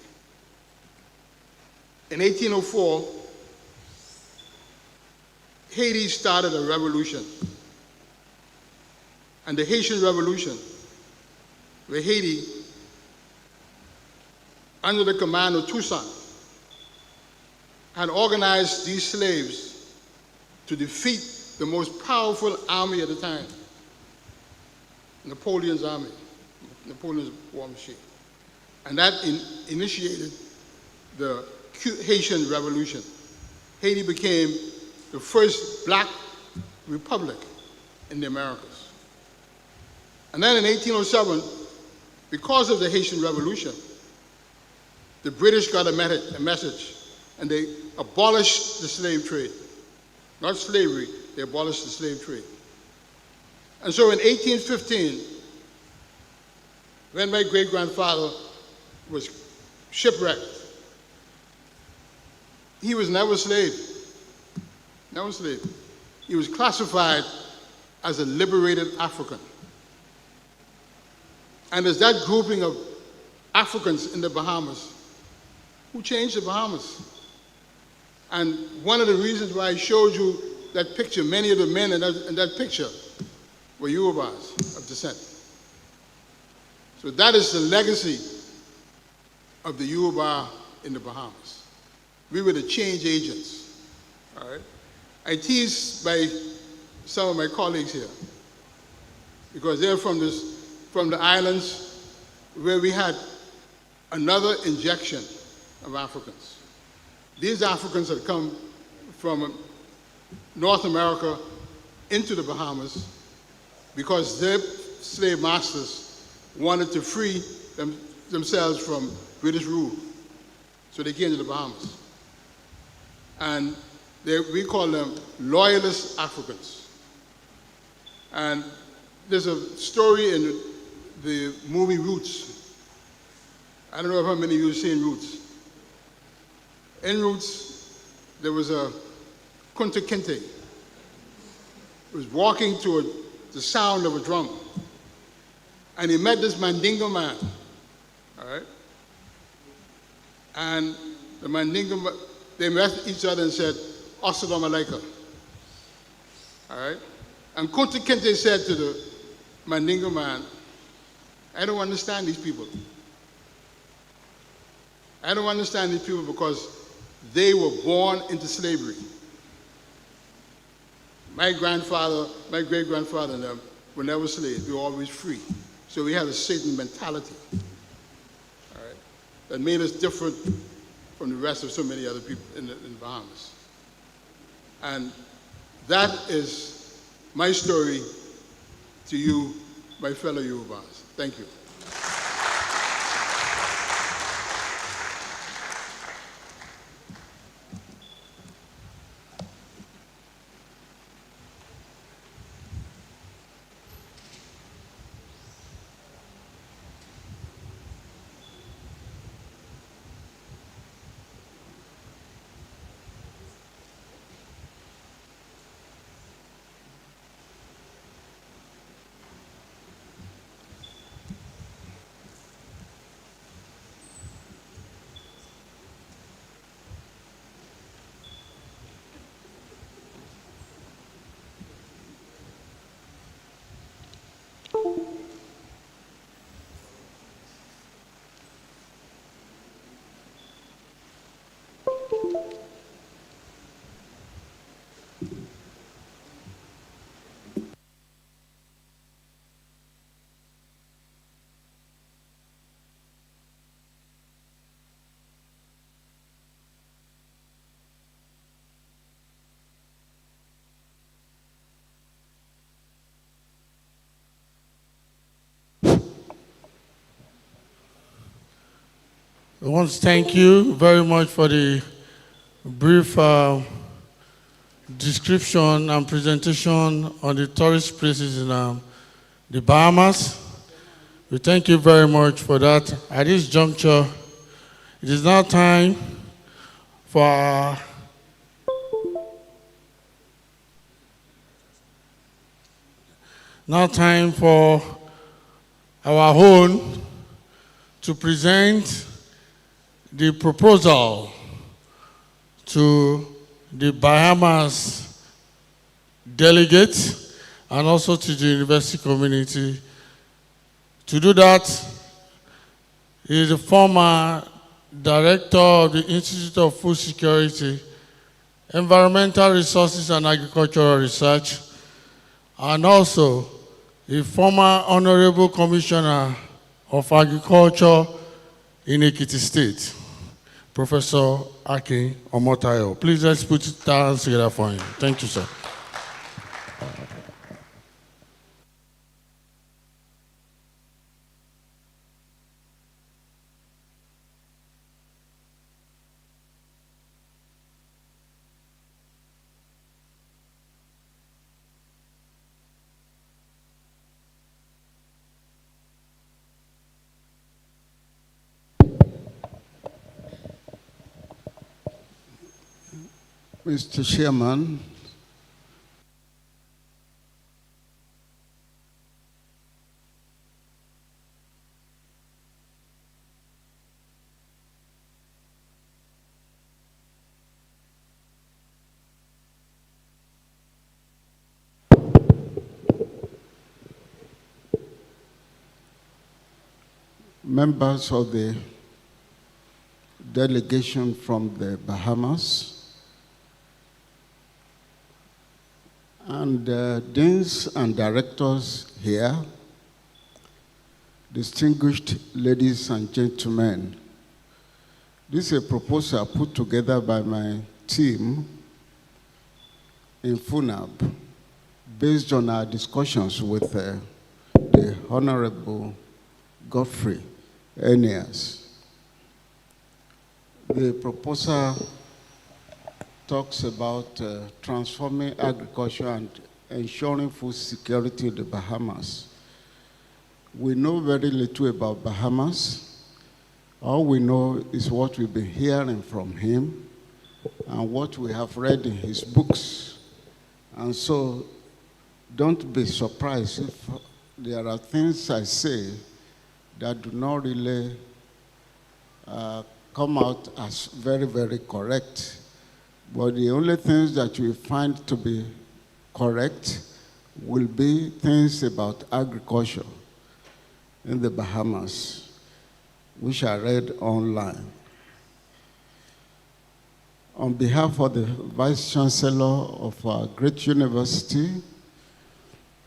In 1804, Haiti started a revolution. And the Haitian Revolution, where Haiti, under the command of Toussaint, had organized these slaves to defeat the most powerful army at the time, Napoleon's army, Napoleon's war machine. And that initiated the Haitian Revolution. Haiti became the first black republic in the Americas. And then in 1807, because of the Haitian Revolution, the British got a message, and they abolished the slave trade. Not slavery, they abolished the slave trade. And so in 1815, when my great-grandfather was shipwrecked, he was never a slave. Never a slave. He was classified as a liberated African. And there's that grouping of Africans in the Bahamas who changed the Bahamas. And one of the reasons why I showed you that picture, many of the men in that picture were Yorubas of descent. So that is the legacy of the Yoruba in the Bahamas. We were the change agents, all right? I tease by some of my colleagues here because they're from the islands where we had another injection of Africans. These Africans had come from North America into the Bahamas because their slave masters wanted to free themselves from British rule. So they came to the Bahamas. And we call them loyalist Africans. And there's a story in the movie Roots. I don't know how many of you have seen Roots. In Roots, there was a Kunta Kinte who was walking to the sound of a drum. And he met this Mandingo man, all right? And the Mandingo, they met each other and said, Assalamu alaikum, all right? And Kunta Kinte said to the Mandingo man, I don't understand these people. I don't understand these people because they were born into slavery. My grandfather, my great-grandfather and them were never slaves. They were always free. So we had a certain mentality, all right, that made us different from the rest of so many other people in the Bahamas. And that is my story to you, my fellow Yorubas. Thank you. I want to thank you very much for the brief description and presentation on the tourist places in the Bahamas. We thank you very much for that. At this juncture, it is now time for our own to present the proposal to the Bahamas delegates and also to the university community. To do that, he is the former director of the Institute of Food Security, Environmental Resources and Agricultural Research, and also a former honorable commissioner of agriculture in Ekiti State, Professor Akin Omotayo. Please let's put it down together for him. Thank you, sir. Mr. Chairman, members of the delegation from the Bahamas, and deans and directors here, distinguished ladies and gentlemen. This is a proposal put together by my team in FUNAB based on our discussions with the Honorable Godfrey, Eneas. The proposal talks about transforming agriculture and ensuring food security in the Bahamas. We know very little about Bahamas. All we know is what we've been hearing from him and what we have read in his books. And so don't be surprised if there are things I say that do not really come out as very, very correct. But the only things that you find to be correct will be things about agriculture in the Bahamas, which I read online. On behalf of the Vice Chancellor of our great university,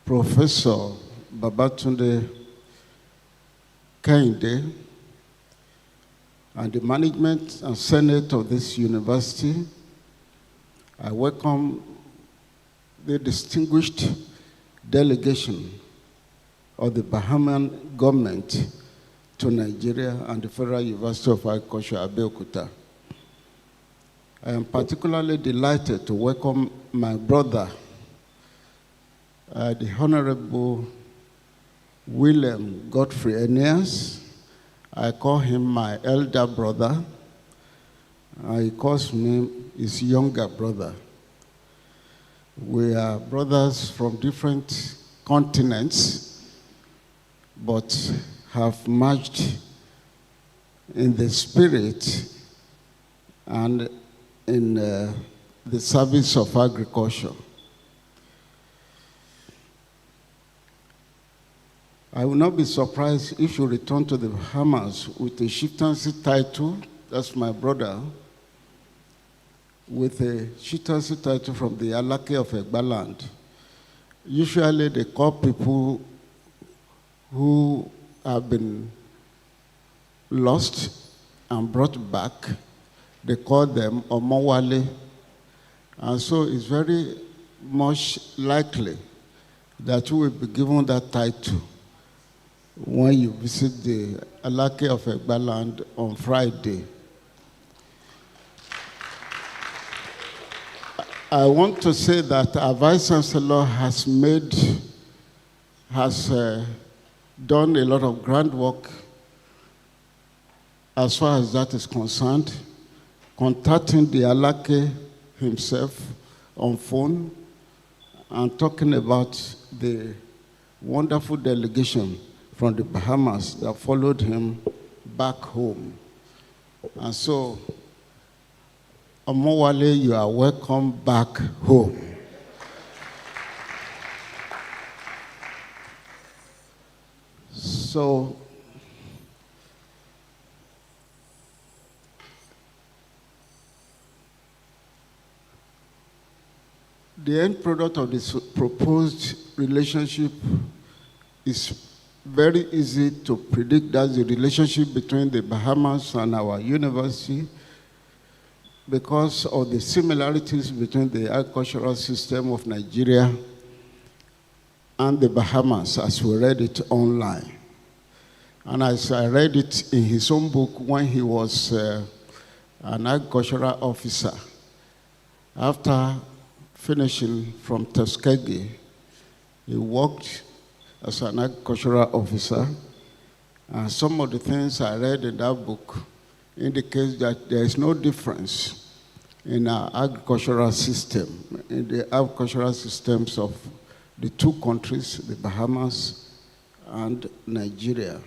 Professor Babatunde Kehinde, and the management and senate of this university. I welcome the distinguished delegation of the Bahamian government to Nigeria and the Federal University of Agriculture, Abeokuta. I am particularly delighted to welcome my brother, the Honorable William Godfrey Eneas. I call him my elder brother. He calls me his younger brother. We are brothers from different continents, but have merged in the spirit and in the service of agriculture. I will not be surprised if you return to the Bahamas with a chieftaincy title, that's my brother, with a chieftaincy title from the Alake of Egbaland. Usually they call people who have been lost and brought back, they call them Omowale. And so it's very much likely that you will be given that title when you visit the Alake of Egbaland on Friday. I want to say that our Vice Chancellor has done a lot of groundwork as far as that is concerned, contacting the Alake himself on phone and talking about the wonderful delegation from the Bahamas that followed him back home. And so, Omowale, you are welcome back home. So, the end product of this proposed relationship is very easy to predict. That's the relationship between the Bahamas and our university because of the similarities between the agricultural system of Nigeria and the Bahamas, as we read it online. And as I read it in his own book when he was an agricultural officer, after finishing from Tuskegee, he worked as an agricultural officer. And some of the things I read in that book indicates that there is no difference in our agricultural system, in the agricultural systems of the two countries, the Bahamas and Nigeria.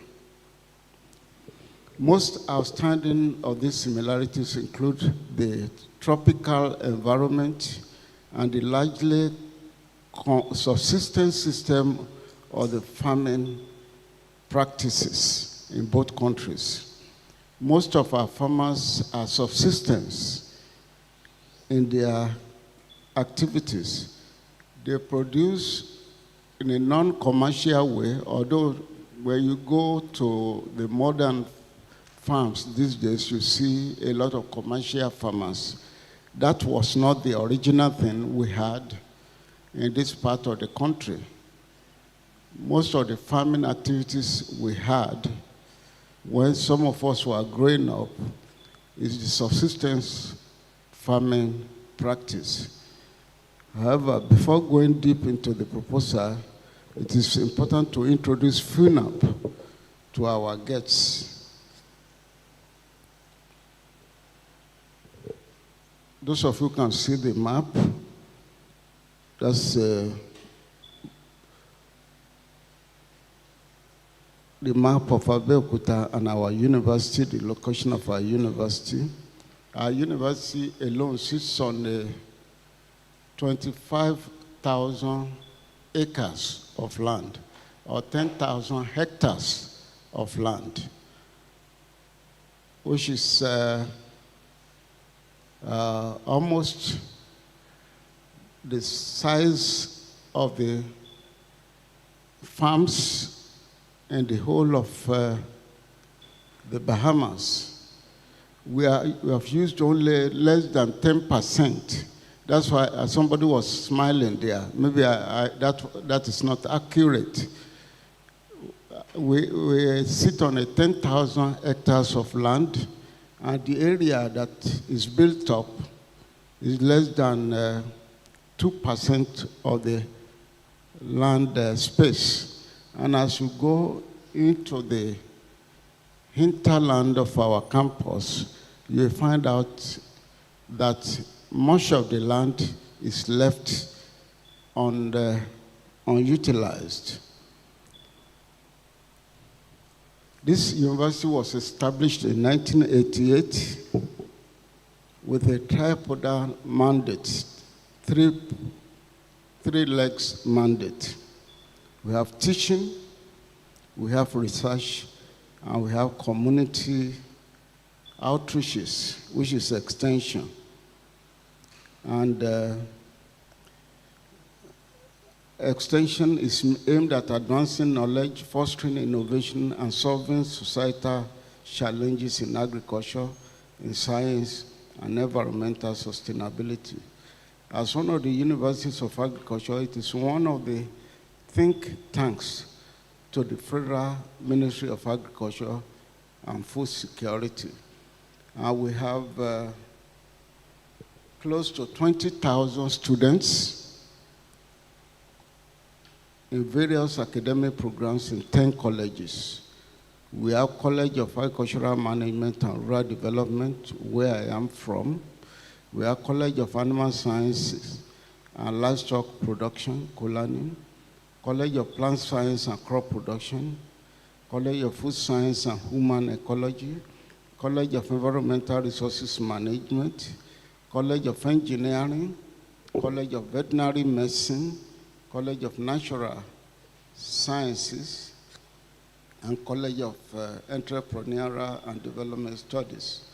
Most outstanding of these similarities include the tropical environment and the largely subsistence system of the farming practices in both countries. Most of our farmers are subsistence in their activities. They produce in a non-commercial way, although when you go to the modern farms these days, you see a lot of commercial farmers. That was not the original thing we had in this part of the country. Most of the farming activities we had when some of us were growing up is the subsistence farming practice. However, before going deep into the proposal, it is important to introduce FUNAP to our guests. Those of you can see the map. That's the map of Abeokuta and our university, the location of our university. Our university alone sits on 25,000 acres of land, or 10,000 hectares of land, which is almost the size of the farms in the whole of the Bahamas, we have used only less than 10%. That's why somebody was smiling there. Maybe that is not accurate. We sit on a 10,000 hectares of land, and the area that is built up is less than 2% of the land space. And as you go into the hinterland of our campus, you will find out that much of the land is left unutilized. This university was established in 1988 with a tripodal mandate, three legs mandate. We have teaching, we have research, and we have community outreaches, which is extension. And extension is aimed at advancing knowledge, fostering innovation, and solving societal challenges in agriculture, in science, and environmental sustainability. As one of the universities of agriculture, it is one of the think tanks to the Federal Ministry of Agriculture and Food Security. We have close to 20,000 students in various academic programs in 10 colleges. We have College of Agricultural Management and Rural Development, where I am from. We have College of Animal Sciences and Livestock Production, Kolani. College of Plant Science and Crop Production. College of Food Science and Human Ecology. College of Environmental Resources Management. College of Engineering. College of Veterinary Medicine. College of Natural Sciences, and College of Entrepreneurial and Development Studies.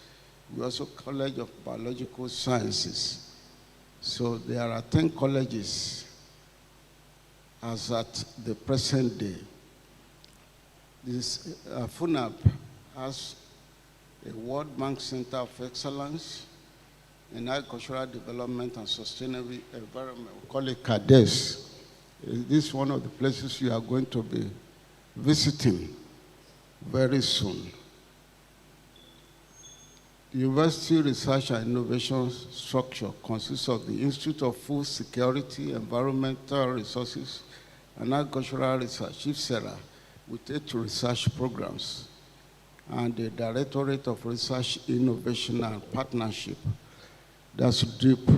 We also College of Biological Sciences. So there are 10 colleges as at the present day. This FUNAB has a World Bank Center of Excellence in Agricultural Development and Sustainable Environment. We call it CADES. This is one of the places you are going to be visiting very soon. The University Research and Innovation structure consists of the Institute of Food Security, Environmental Resources, and Agricultural Research, IFSERA, with 8 research programs, and the Directorate of Research, Innovation, and Partnership, that's DRIP.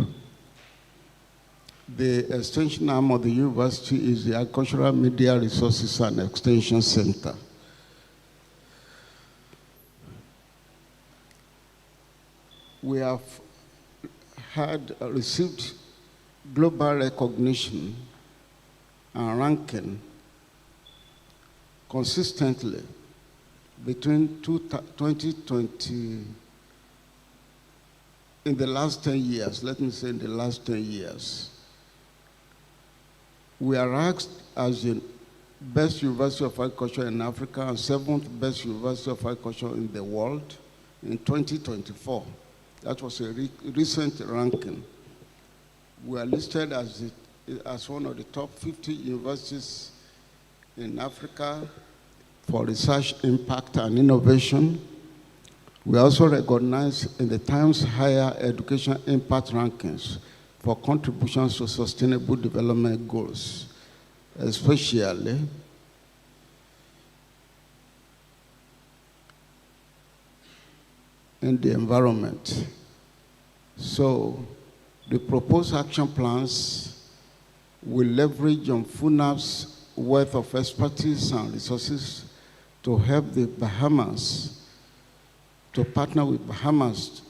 The extension arm of the university is the Agricultural Media Resources and Extension Center. We have received global recognition and ranking consistently between 2020, in the last 10 years, let me say in the last 10 years. We are ranked as the best university of agriculture in Africa and 7th best university of agriculture in the world in 2024. That was a recent ranking. We are listed as one of the top 50 universities in Africa for research impact and innovation. We are also recognized in the Times Higher Education Impact Rankings for contributions to sustainable development goals, especially in the environment. So the proposed action plans will leverage on FUNAB's wealth of expertise and resources to help the Bahamas, to partner with Bahamas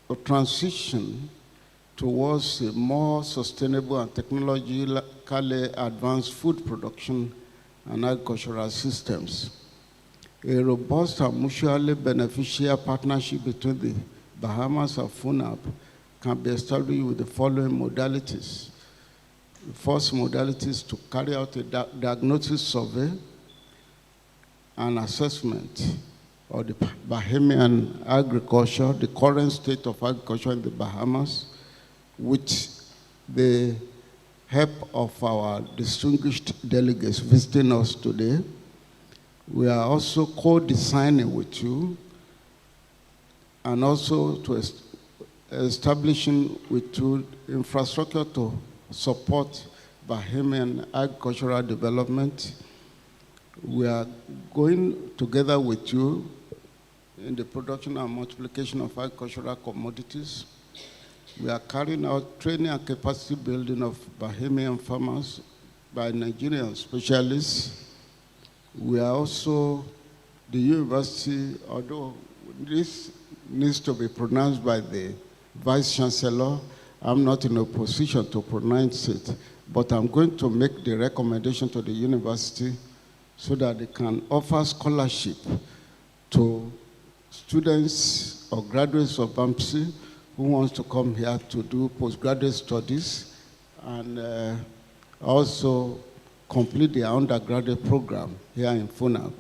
to transition towards a more sustainable and technologically advanced food production and agricultural systems. A robust and mutually beneficial partnership between the Bahamas and FUNAB can be established with the following modalities. The first modality is to carry out a diagnosis survey and assessment or the Bahamian agriculture, the current state of agriculture in the Bahamas, with the help of our distinguished delegates visiting us today. We are also co-designing with you and also to establishing with you infrastructure to support Bahamian agricultural development. We are going together with you in the production and multiplication of agricultural commodities. We are carrying out training and capacity building of Bahamian farmers by Nigerian specialists. We are also, the university, although this needs to be pronounced by the Vice Chancellor, I'm not in a position to pronounce it, but I'm going to make the recommendation to the university so that they can offer scholarship to students or graduates of BAMSI who wants to come here to do postgraduate studies and also complete their undergraduate program here in FUNAB.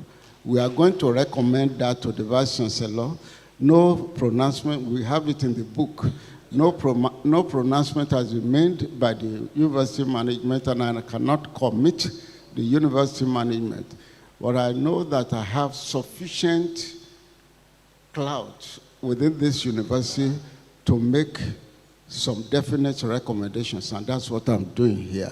We are going to recommend that to the Vice Chancellor. No pronouncement, we have it in the book. No pronouncement has been made by the university management, and I cannot commit the university management. But I know that I have sufficient clout within this university to make some definite recommendations, and that's what I'm doing here.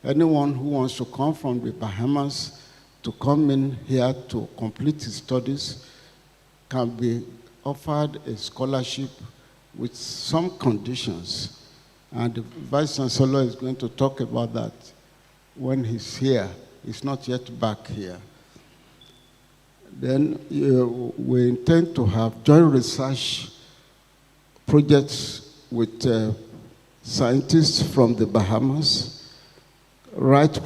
Anyone who wants to come from the Bahamas to come in here to complete his studies can be offered a scholarship with some conditions. And the Vice Chancellor is going to talk about that when he's here. He's not yet back here. Then we intend to have joint research projects with scientists from the Bahamas, write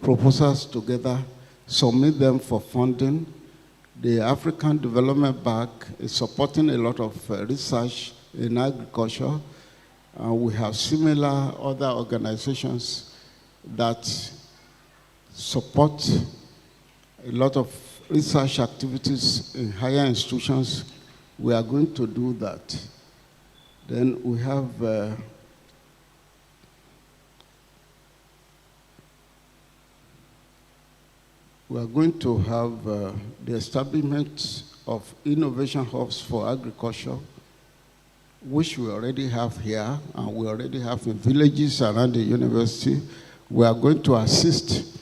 proposals together, submit them for funding. The African Development Bank is supporting a lot of research in agriculture. We have similar other organizations that support a lot of research activities in higher institutions. We are going to do that. Then we have going to have the establishment of innovation hubs for agriculture, which we already have here, and we already have in villages around the university. We are going to assist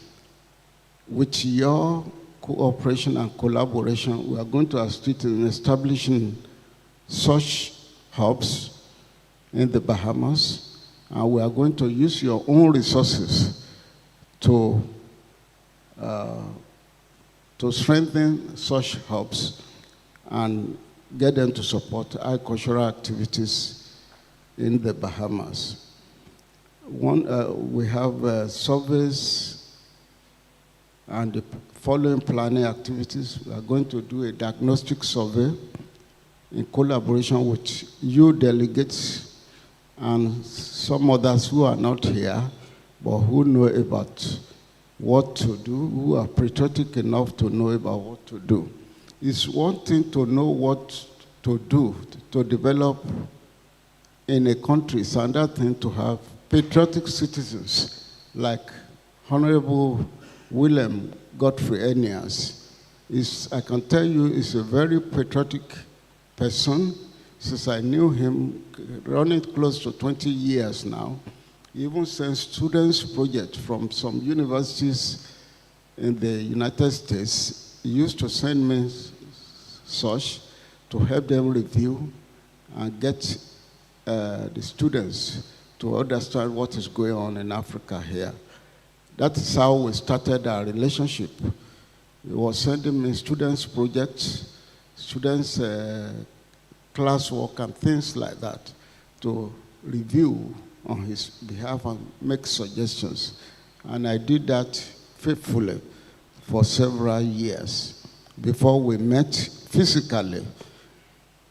with your cooperation and collaboration. We are going to assist in establishing such hubs in the Bahamas, and we are going to use your own resources to strengthen such hubs and get them to support agricultural activities in the Bahamas. We have surveys and the following planning activities. We are going to do a diagnostic survey in collaboration with you delegates and some others who are not here, but who know about what to do, who are patriotic enough to know about what to do. It's one thing to know what to do, to develop in a country. It's another thing to have patriotic citizens like Honorable William Godfrey Eneas. I can tell you, he's a very patriotic person. Since I knew him, running close to 20 years now, he even sent students projects from some universities in the United States. He used to send me such to help them review and get the students to understand what is going on in Africa here. That is how we started our relationship. He was sending me students' projects, students' classwork and things like that to review on his behalf and make suggestions. And I did that faithfully for several years before we met physically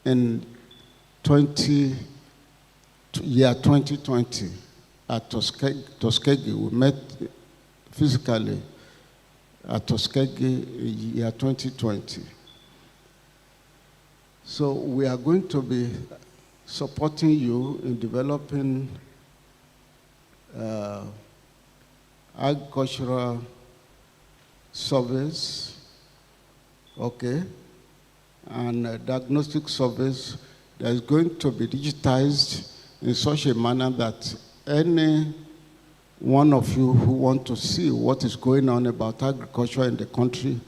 in 2020 at Tuskegee. We met physically at Tuskegee in year 2020. So we are going to be supporting you in developing agricultural surveys, okay, and diagnostic surveys that is going to be digitized in such a manner that any one of you who want to see what is going on about agriculture in the country,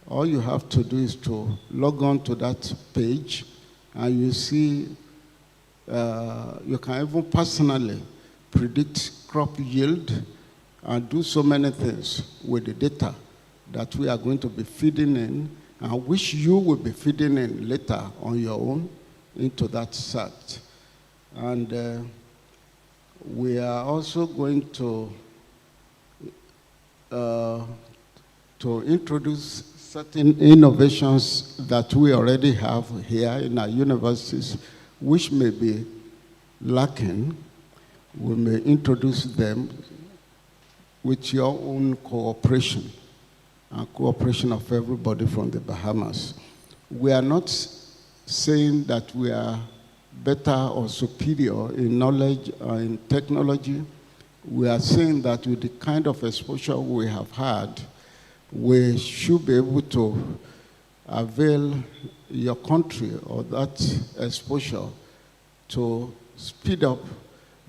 all you have to do is to log on to that page, and you see, you can even personally predict crop yield and do so many things with the data that we are going to be feeding in, and which you will be feeding in later on your own into that site. And we are also going to introduce certain innovations that we already have here in our universities, which may be lacking. We may introduce them with your own cooperation and cooperation of everybody from the Bahamas. We are not saying that we are better or superior in knowledge or in technology. We are saying that with the kind of exposure we have had, we should be able to avail your country or that exposure to speed up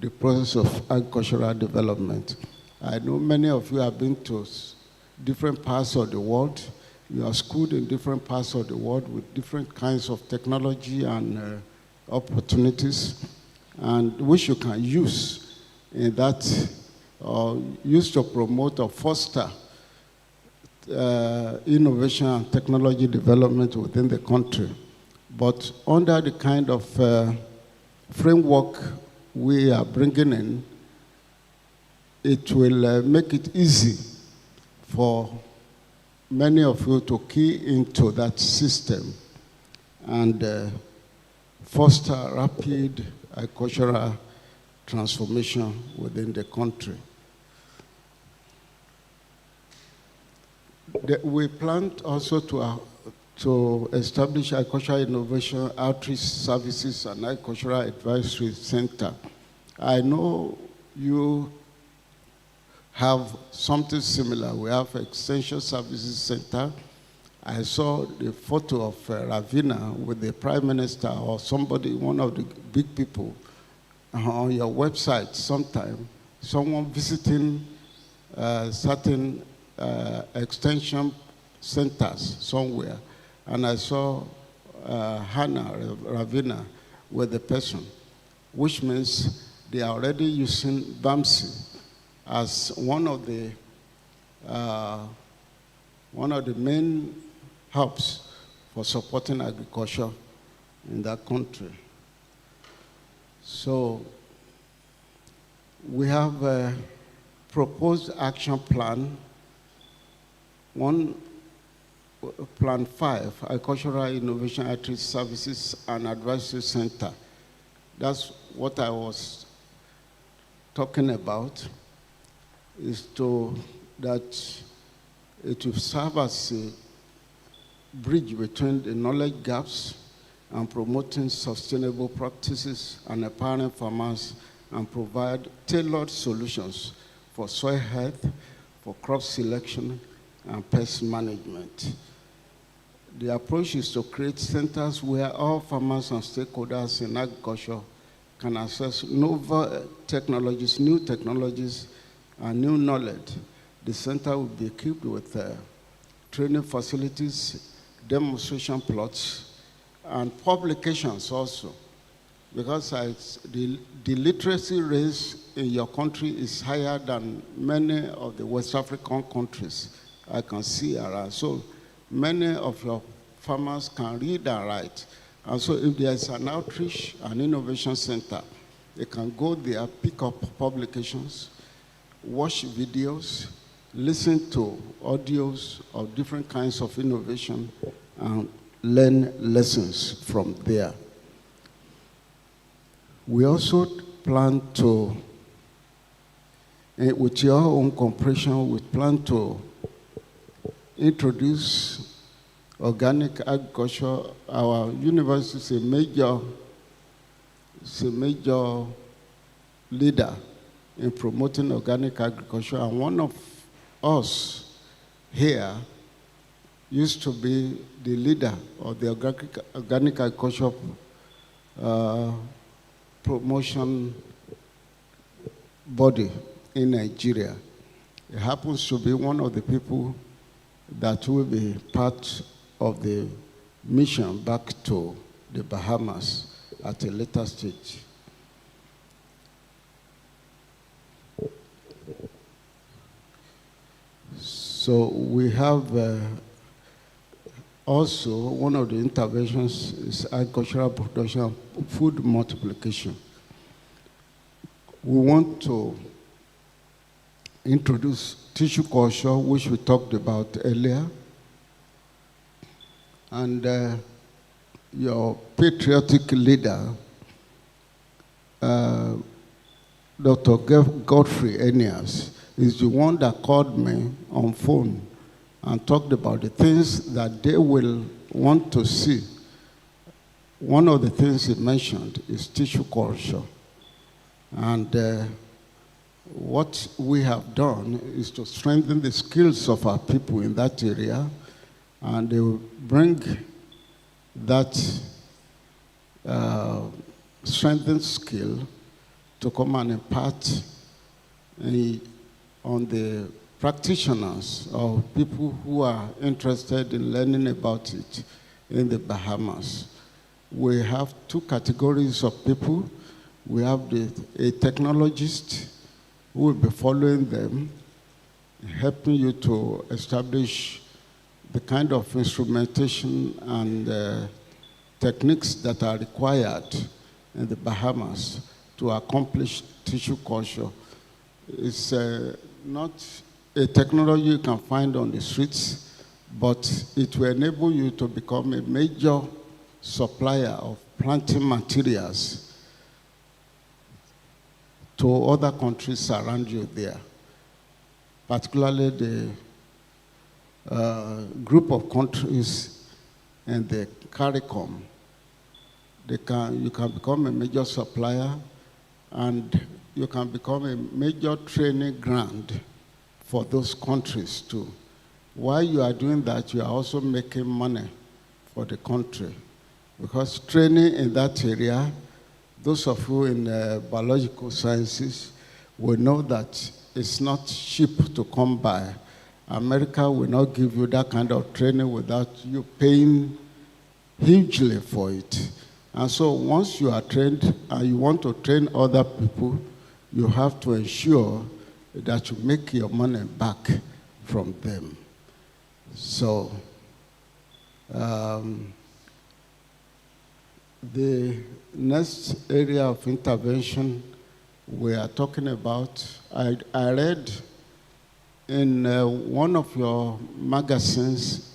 the process of agricultural development. I know many of you have been to different parts of the world. You are schooled in different parts of the world with different kinds of technology and opportunities, and which you can use in that, use to promote or foster innovation and technology development within the country. But under the kind of framework we are bringing in, it will make it easy for many of you to key into that system and foster rapid agricultural transformation within the country. We plan also to establish agricultural innovation outreach services and agricultural advisory center. I know you have something similar. We have Extension Services Center. I saw the photo of Ravina with the Prime Minister or somebody, one of the big people, on your website sometime, someone visiting certain extension centers somewhere, and I saw Hannah Ravina with the person, which means they are already using BAMSI as one of the main hubs for supporting agriculture in that country. So we have a proposed action plan, Plan 5, Agricultural Innovation Outreach Services and Advisory Center. That's what I was talking about, is that it will serve as a bridge between the knowledge gaps and promoting sustainable practices and empowering farmers and provide tailored solutions for soil health, for crop selection, and pest management. The approach is to create centers where all farmers and stakeholders in agriculture can access novel technologies, new technologies, and new knowledge. The center will be equipped with training facilities, demonstration plots, and publications also, because the literacy rate in your country is higher than many of the West African countries I can see around. So many of your farmers can read and write. And so if there's an outreach and innovation center, they can go there, pick up publications, watch videos, listen to audios of different kinds of innovation, and learn lessons from there. We also plan to, with your own cooperation, we plan to introduce organic agriculture. Our university is a major leader in promoting organic agriculture, and one of us here used to be the leader of the organic agriculture promotion body in Nigeria. He happens to be one of the people that will be part of the mission back to the Bahamas at a later stage. So we have also one of the interventions is agricultural production, food multiplication. We want to introduce tissue culture, which we talked about earlier, and your patriotic leader, Dr. Godfrey Eneas, is the one that called me on phone and talked about the things that they will want to see. One of the things he mentioned is tissue culture. And what we have done is to strengthen the skills of our people in that area, and they will bring that strengthened skill to come and impart on the practitioners or people who are interested in learning about it in the Bahamas. We have two categories of people. We have a technologist who will be following them, helping you to establish the kind of instrumentation and techniques that are required in the Bahamas to accomplish tissue culture. It's not a technology you can find on the streets, but it will enable you to become a major supplier of planting materials to other countries around you there, particularly the group of countries in the CARICOM. You can become a major supplier, and you can become a major training ground for those countries too. While you are doing that, you are also making money for the country, because training in that area, those of you in biological sciences will know that it's not cheap to come by. America will not give you that kind of training without you paying hugely for it. And so once you are trained and you want to train other people, you have to ensure that you make your money back from them. So the next area of intervention we are talking about, I read in one of your magazines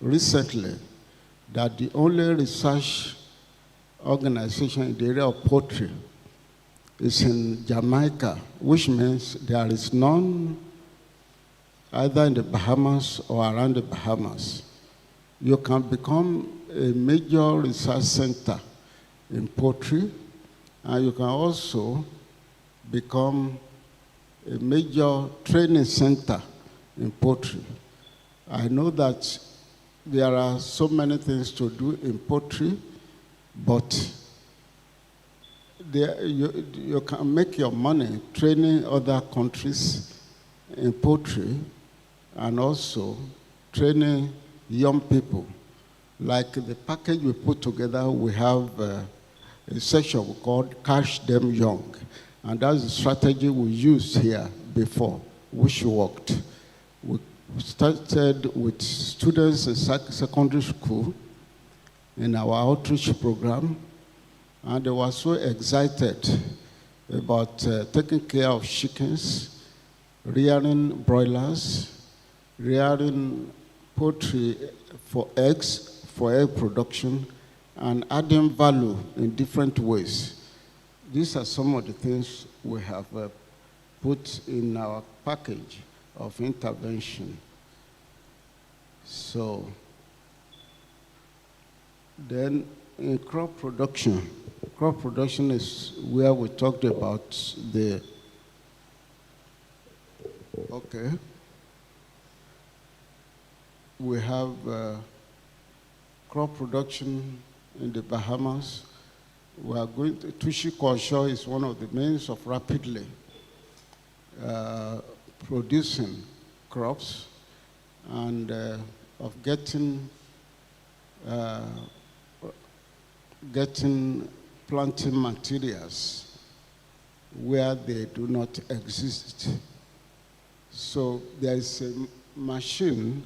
recently that the only research organization in the area of poultry is in Jamaica, which means there is none either in the Bahamas or around the Bahamas. You can become a major research center in poultry, and you can also become a major training center in poultry. I know that there are so many things to do in poultry, but you can make your money training other countries in poultry and also training young people. Like the package we put together, we have a section called Catch Them Young. And that's the strategy we used here before, which worked. We started with students in secondary school in our outreach program, and they were so excited about taking care of chickens, rearing broilers, rearing poultry for eggs, for egg production, and adding value in different ways. These are some of the things we have put in our package of intervention. So Then in crop production is where we talked about the, okay. We have crop production in the Bahamas. We are going to, tissue culture is one of the means of rapidly producing crops and of getting planting materials where they do not exist. So there is a machine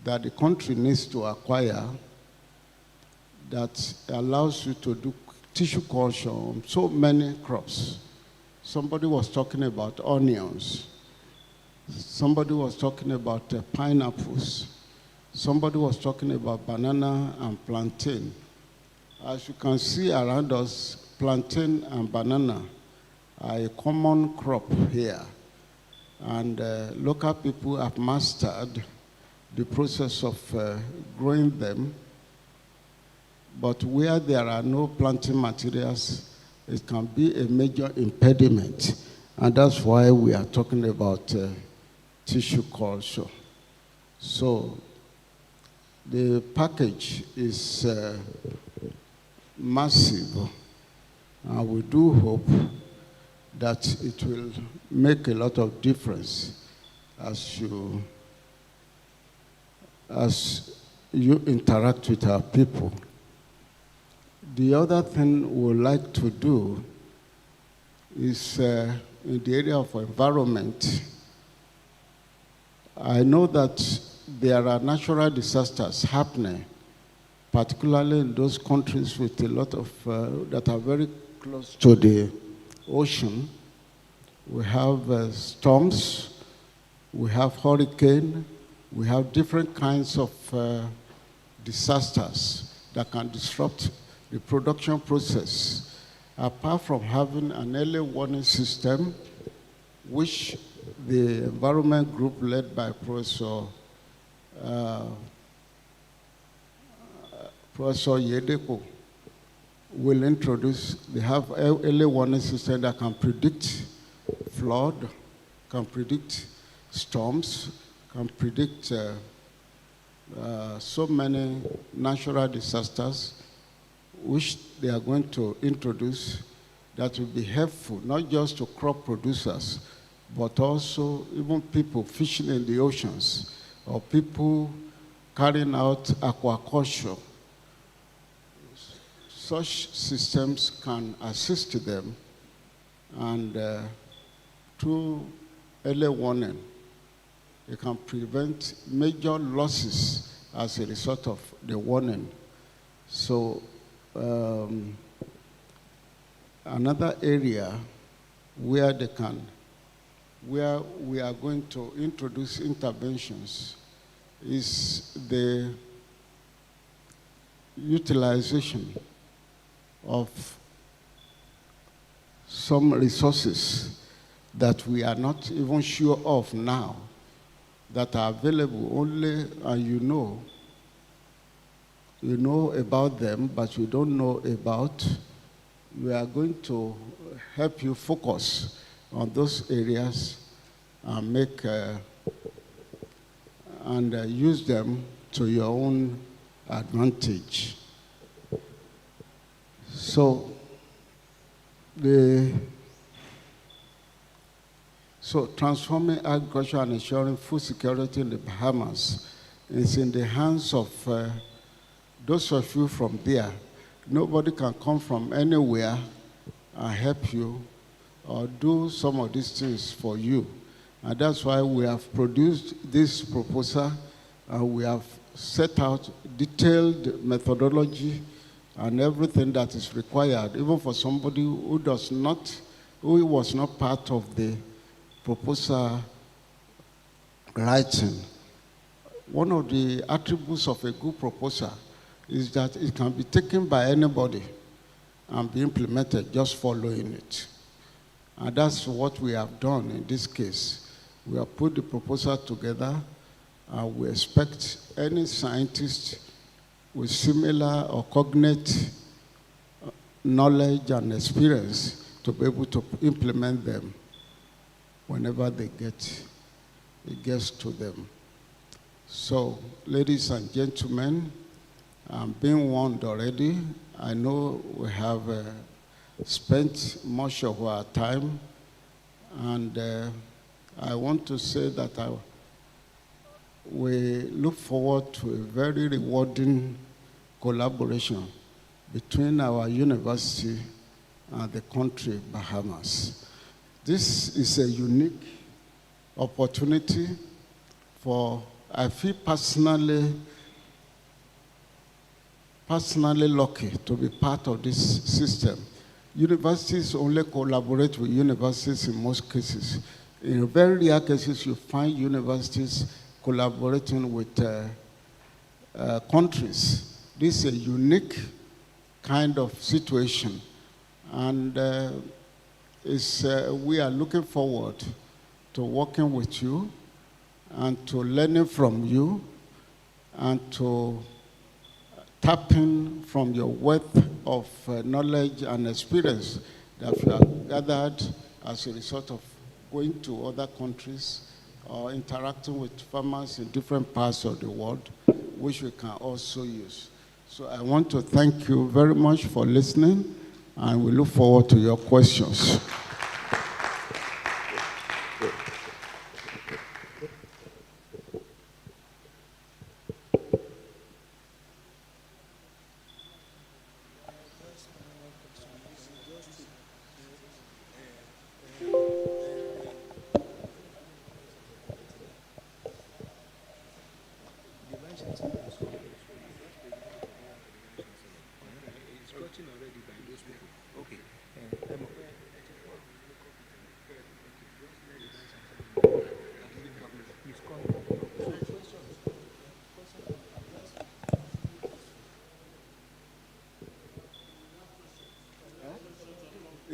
that the country needs to acquire that allows you to do tissue culture on so many crops. Somebody was talking about onions. Somebody was talking about pineapples. Somebody was talking about banana and plantain. As you can see around us, plantain and banana are a common crop here. And local people have mastered the process of growing them. But where there are no planting materials, it can be a major impediment. And that's why we are talking about tissue culture. So the package is massive, and we do hope that it will make a lot of difference as you interact with our people. The other thing we would like to do is in the area of environment. I know that there are natural disasters happening, particularly in those countries with a lot of, that are very close to the ocean. We have storms, we have hurricane, we have different kinds of disasters that can disrupt the production process. Apart from having an early warning system, which the environment group led by Professor Yedeko will introduce. They have early warning system that can predict flood, can predict storms, can predict so many natural disasters, which they are going to introduce that will be helpful, not just to crop producers, but also even people fishing in the oceans or people carrying out aquaculture. Such systems can assist them, and through early warning, it can prevent major losses as a result of the warning. So another area where where we are going to introduce interventions is the utilization of some resources that we are not even sure of now, that are available only, and you know about them, but you don't know about. We are going to help you focus on those areas and make and use them to your own advantage. So transforming agriculture and ensuring food security in the Bahamas is in the hands of those of you from there. Nobody can come from anywhere and help you or do some of these things for you. And that's why we have produced this proposal, and we have set out detailed methodology and everything that is required, even for somebody who was not part of the proposal writing. One of the attributes of a good proposal is that it can be taken by anybody and be implemented just following it. And that's what we have done in this case. We have put the proposal together, and we expect any scientist with similar or cognate knowledge and experience to be able to implement them whenever it gets to them. So, ladies and gentlemen, I'm being warned already. I know we have spent much of our time, and I want to say that we look forward to a very rewarding collaboration between our university and the country, Bahamas. This is a unique opportunity for, I feel personally lucky to be part of this system. Universities only collaborate with universities in most cases. In very rare cases, you find universities collaborating with countries. This is a unique kind of situation, and we are looking forward to working with you and to learning from you and to tapping from your wealth of knowledge and experience that you have gathered as a result of going to other countries or interacting with farmers in different parts of the world, which we can also use. So I want to thank you very much for listening, and we look forward to your questions.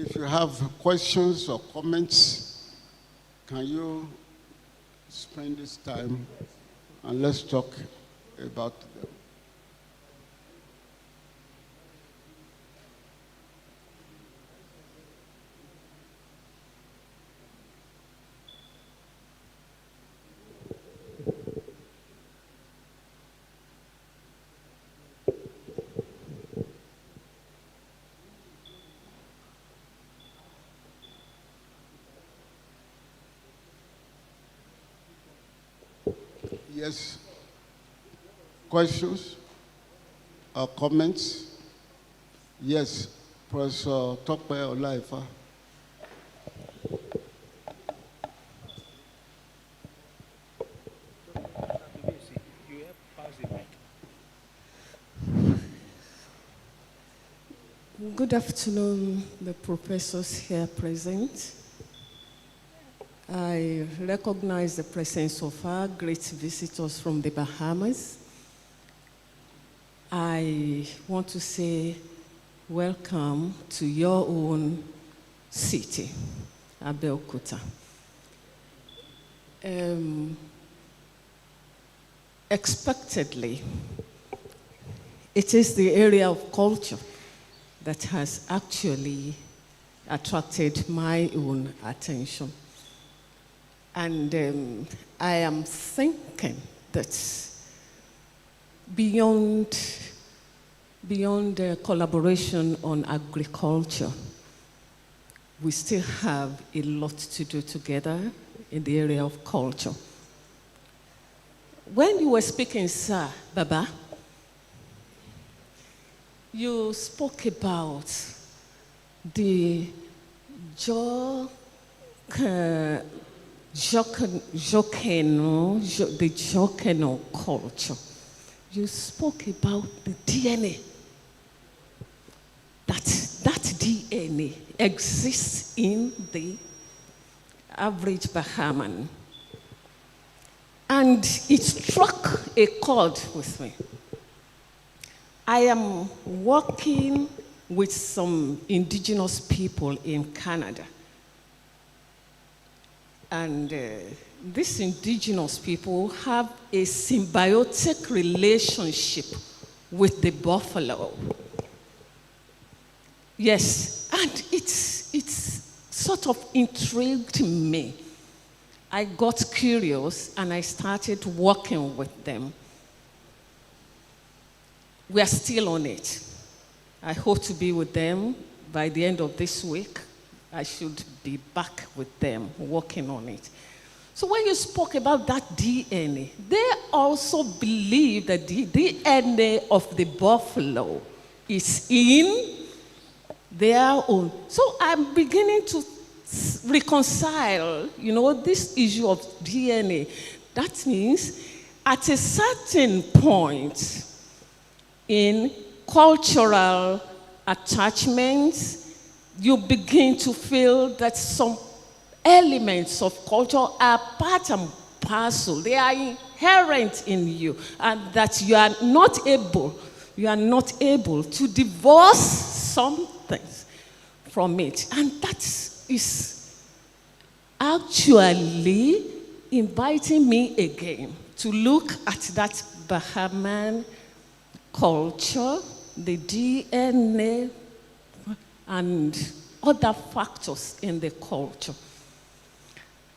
If you have questions or comments, can you spend this time and let's talk about them. Yes. Questions or comments? Yes, Professor Tope Olaifa. Good afternoon, the professors here present. I recognize the presence of our great visitors from the Bahamas. I want to say welcome to your own city, Abeokuta. Expectedly, it is the area of culture that has actually attracted my own attention. And I am thinking that beyond collaboration on agriculture, we still have a lot to do together in the area of culture. When you were speaking, Sir Baba, you spoke about the Jokeno culture. You spoke about the DNA. That DNA exists in the average Bahamian. And it struck a chord with me. I am working with some indigenous people in Canada. And these indigenous people have a symbiotic relationship with the buffalo. Yes, and it's sort of intrigued me. I got curious and I started working with them. We are still on it. I hope to be with them by the end of this week. I should be back with them working on it. So when you spoke about that DNA, they also believe that the DNA of the buffalo is in their own. So I'm beginning to reconcile, this issue of DNA. That means at a certain point in cultural attachments, you begin to feel that some elements of culture are part and parcel. They are inherent in you, and that you are not able to divorce some things from it. And that is actually inviting me again to look at that Bahamian culture, the DNA, and other factors in the culture.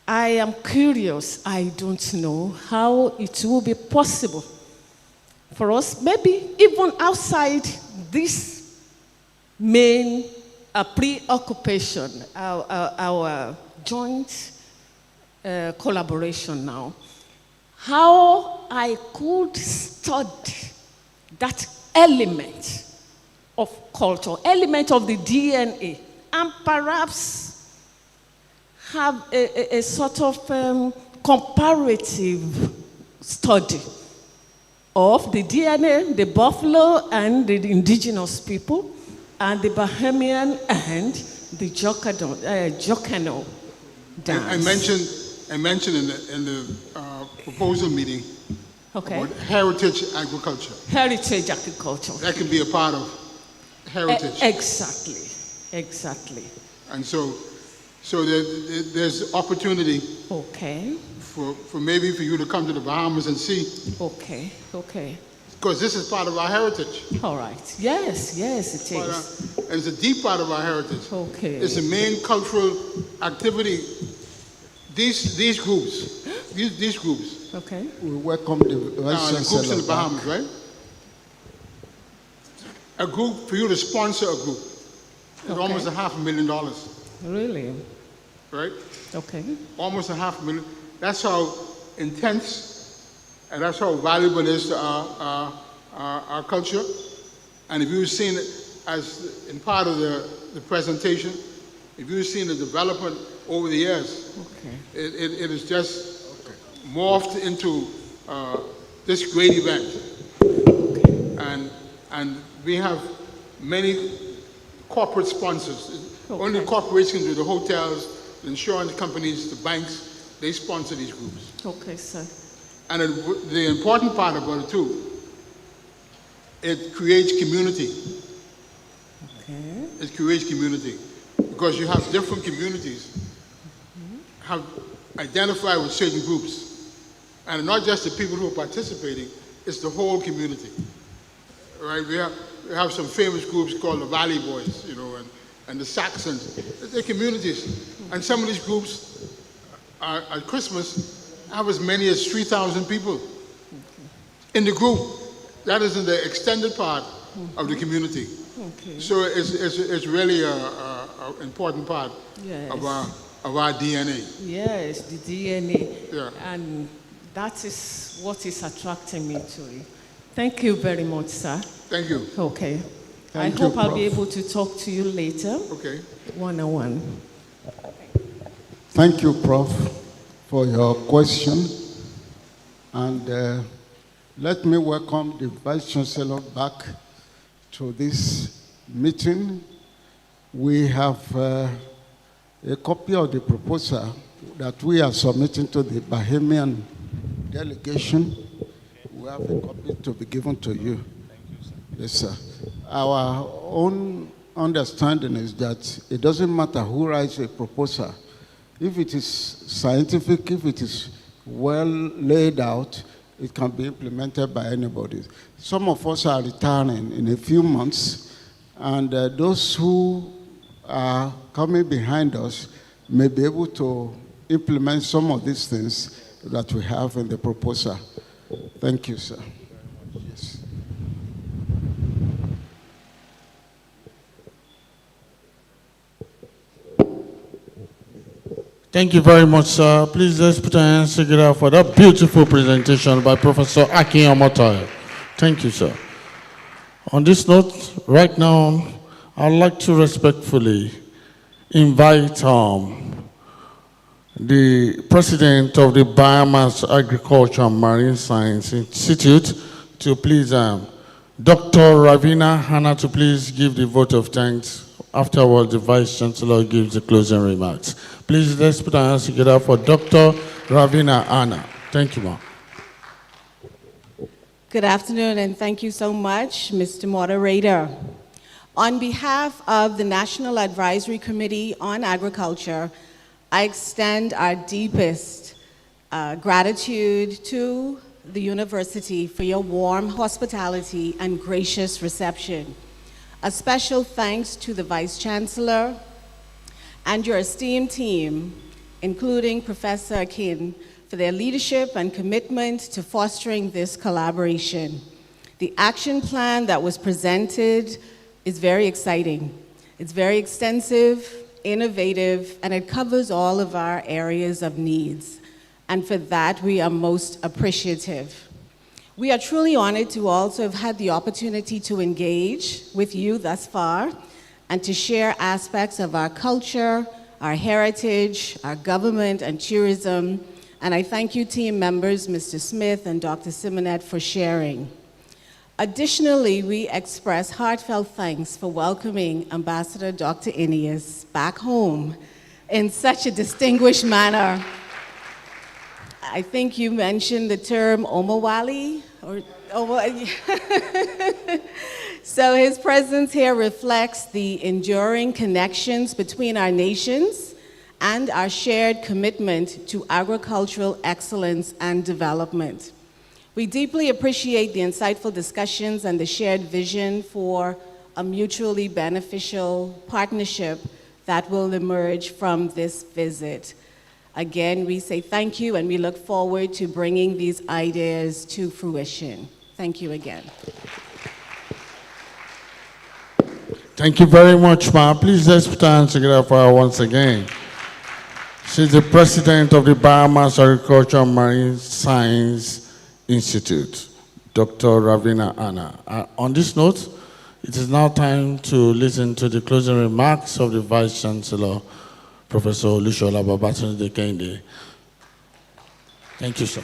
I am curious. I don't know how it will be possible for us, maybe even outside this main preoccupation, our joint collaboration now, how I could study that element of culture, element of the DNA, and perhaps have a sort of comparative study of the DNA, the buffalo and the indigenous people, and the Bahamian and the Jocano dance. I mentioned in the proposal meeting about heritage agriculture. Heritage agriculture. That can be a part of heritage. Exactly. And so there's opportunity for maybe for you to come to the Bahamas and see. Okay. Because this is part of our heritage. All right. Yes, it is. And it's a deep part of our heritage. Okay. It's the main cultural activity. These groups. Okay. We welcome the groups in the Bahamas, right? A group, for you to sponsor a group, is almost $500,000. Really? Right? Okay. Almost $500,000. That's how intense and that's how valuable it is to our culture. And if you've seen it as in part of the presentation, if you've seen the development over the years, it is just morphed into this great event. And we have many corporate sponsors. Only corporations do, the hotels, the insurance companies, the banks, they sponsor these groups. Okay, sir. And the important part about it too, it creates community. Okay. It creates community because you have different communities have identified with certain groups, and not just the people who are participating; it's the whole community. Right? We have some famous groups called the Valley Boys, and the Saxons. They're communities, and some of these groups at Christmas have as many as 3,000 people in the group. That is in the extended part of the community. Okay. So it's really an important part of our DNA. Yes, the DNA. Yeah. And that is what is attracting me to it. Thank you very much, sir. Thank you. Okay. Thank I you, hope I'll Prof. be able to talk to you later. Okay. One-on-one. Thank you, Prof, for your question. And let me welcome the Vice Chancellor back to this meeting. We have a copy of the proposal that we are submitting to the Bahamian delegation. We have a copy to be given to you. Thank you, sir. Yes, sir. Our own understanding is that it doesn't matter who writes a proposal. If it is scientific, if it is well laid out, it can be implemented by anybody. Some of us are retiring in a few months, and those who are coming behind us may be able to implement some of these things that we have in the proposal. Thank you, sir. Yes. Thank you very much, sir. Please let's put our hands together for that beautiful presentation by Professor Akin Omotayo. Thank you, sir. On this note, right now, I'd like to respectfully invite the president of the Bahamas Agriculture and Marine Science Institute to please, Dr. Ravina Hanna, to please give the vote of thanks. Afterwards, the Vice Chancellor gives the closing remarks. Please, let's put our hands together for Dr. Ravina Hanna. Thank you, ma'am. Good afternoon, and thank you so much, Mr. Moderator. On behalf of the National Advisory Committee on Agriculture, I extend our deepest gratitude to the university for your warm hospitality and gracious reception. A special thanks to the Vice Chancellor and your esteemed team, including Professor Akin, for their leadership and commitment to fostering this collaboration. The action plan that was presented is very exciting. It's very extensive, innovative, and it covers all of our areas of needs. And for that, we are most appreciative. We are truly honored to also have had the opportunity to engage with you thus far and to share aspects of our culture, our heritage, our government, and tourism. And I thank you, team members, Mr. Smith and Dr. Simonet, for sharing. Additionally, we express heartfelt thanks for welcoming Ambassador Dr. Eneas back home in such a distinguished manner. I think you mentioned the term Omawali, So his presence here reflects the enduring connections between our nations and our shared commitment to agricultural excellence and development. We deeply appreciate the insightful discussions and the shared vision for a mutually beneficial partnership that will emerge from this visit. Again, we say thank you, and we look forward to bringing these ideas to fruition. Thank you again. Thank you very much, ma'am. Please let's put our hands together for her once again. She's the president of the Bahamas Agriculture and Marine Science Institute, Dr. Ravina Hanna. On this note, it is now time to listen to the closing remarks of the Vice Chancellor, Professor Olushola Babatunde Kehinde. Thank you, sir.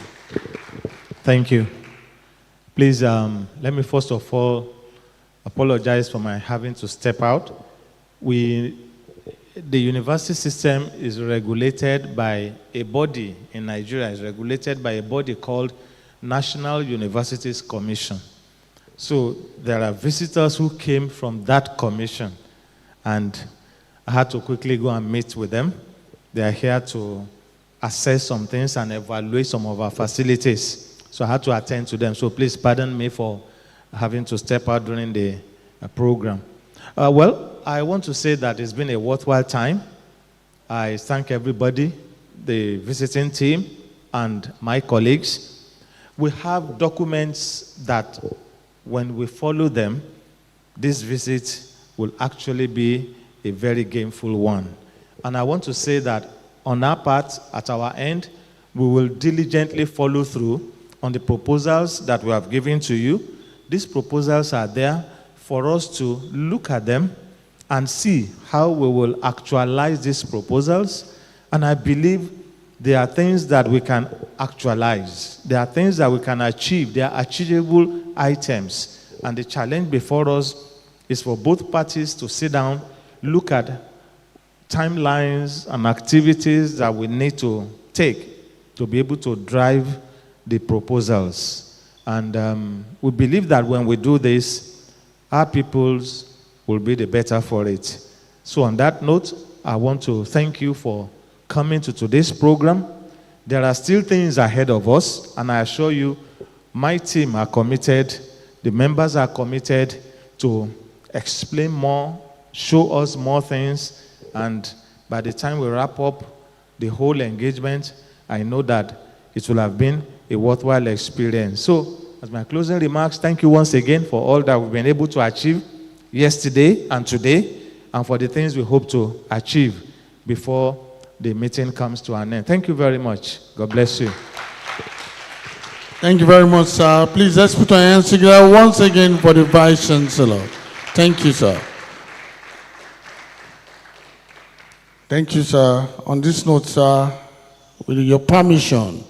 Thank you. Please, let me first of all apologize for my having to step out. The university system is regulated by a body in Nigeria, is regulated by a body called National Universities Commission. So there are visitors who came from that commission, and I had to quickly go and meet with them. They are here to assess some things and evaluate some of our facilities. So I had to attend to them. So please pardon me for having to step out during the program. Well, I want to say that it's been a worthwhile time. I thank everybody, the visiting team, and my colleagues. We have documents that when we follow them, this visit will actually be a very gainful one. And I want to say that on our part, at our end, we will diligently follow through on the proposals that we have given to you. These proposals are there for us to look at them and see how we will actualize these proposals. And I believe there are things that we can actualize. There are things that we can achieve. They are achievable items. And the challenge before us is for both parties to sit down, look at timelines and activities that we need to take to be able to drive the proposals. And we believe that when we do this, our peoples will be the better for it. So on that note, I want to thank you for coming to today's program. There are still things ahead of us, and I assure you My team are committed, the members are committed to explain more, show us more things, and by the time we wrap up the whole engagement, I know that it will have been a worthwhile experience. So, as my closing remarks, thank you once again for all that we've been able to achieve yesterday and today, and for the things we hope to achieve before the meeting comes to an end. Thank you very much. God bless you. Thank you very much, sir. Please, let's put our hands together once again for the Vice Chancellor. Thank you, sir. Thank you, sir. On this note, sir, with your permission,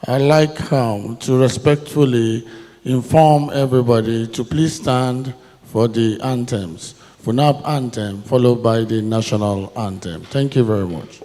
I'd like to respectfully inform everybody to please stand for the anthems. FUNAP anthem, followed by the national anthem. Thank you very much.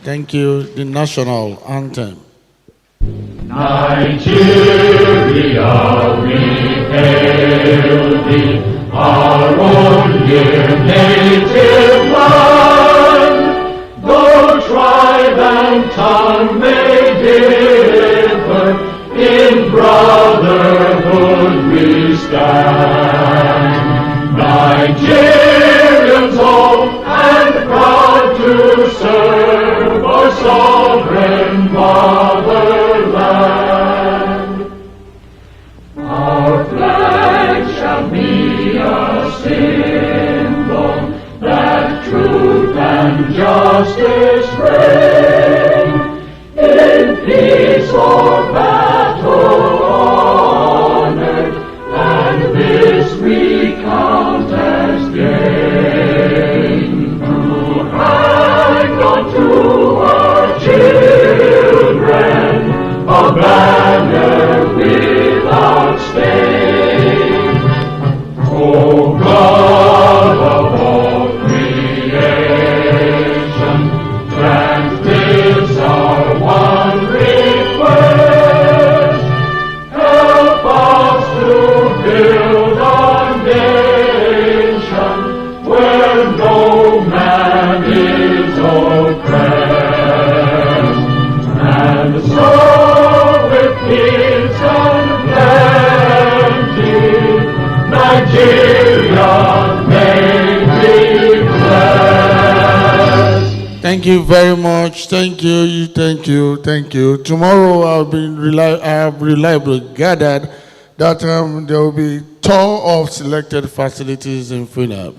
Thank you. The national anthem. Nigeria, we hail thee, our own dear native land. Though tribe and tongue may differ, in brotherhood we stand. Nigerians old and proud to serve our sovereign motherland. Our flag shall be a symbol that truth and justice reign. In peace or battle honored, and this we count as gain. To our children, a banner without stain. O God of all creation, grant this our one request. Help us to build our nation where no man is oppressed, and so with peace and plenty, Nigeria may be blessed. Thank you very much. Thank you. Thank you. Thank you. Tomorrow I have reliably gathered that there will be tour of selected facilities in FUNAB.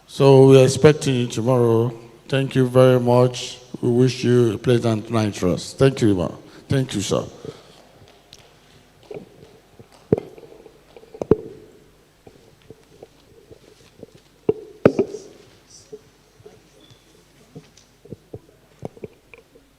So we're expecting you tomorrow. Thank you very much. We wish you a pleasant night rest. Thank you, man. Thank you, sir.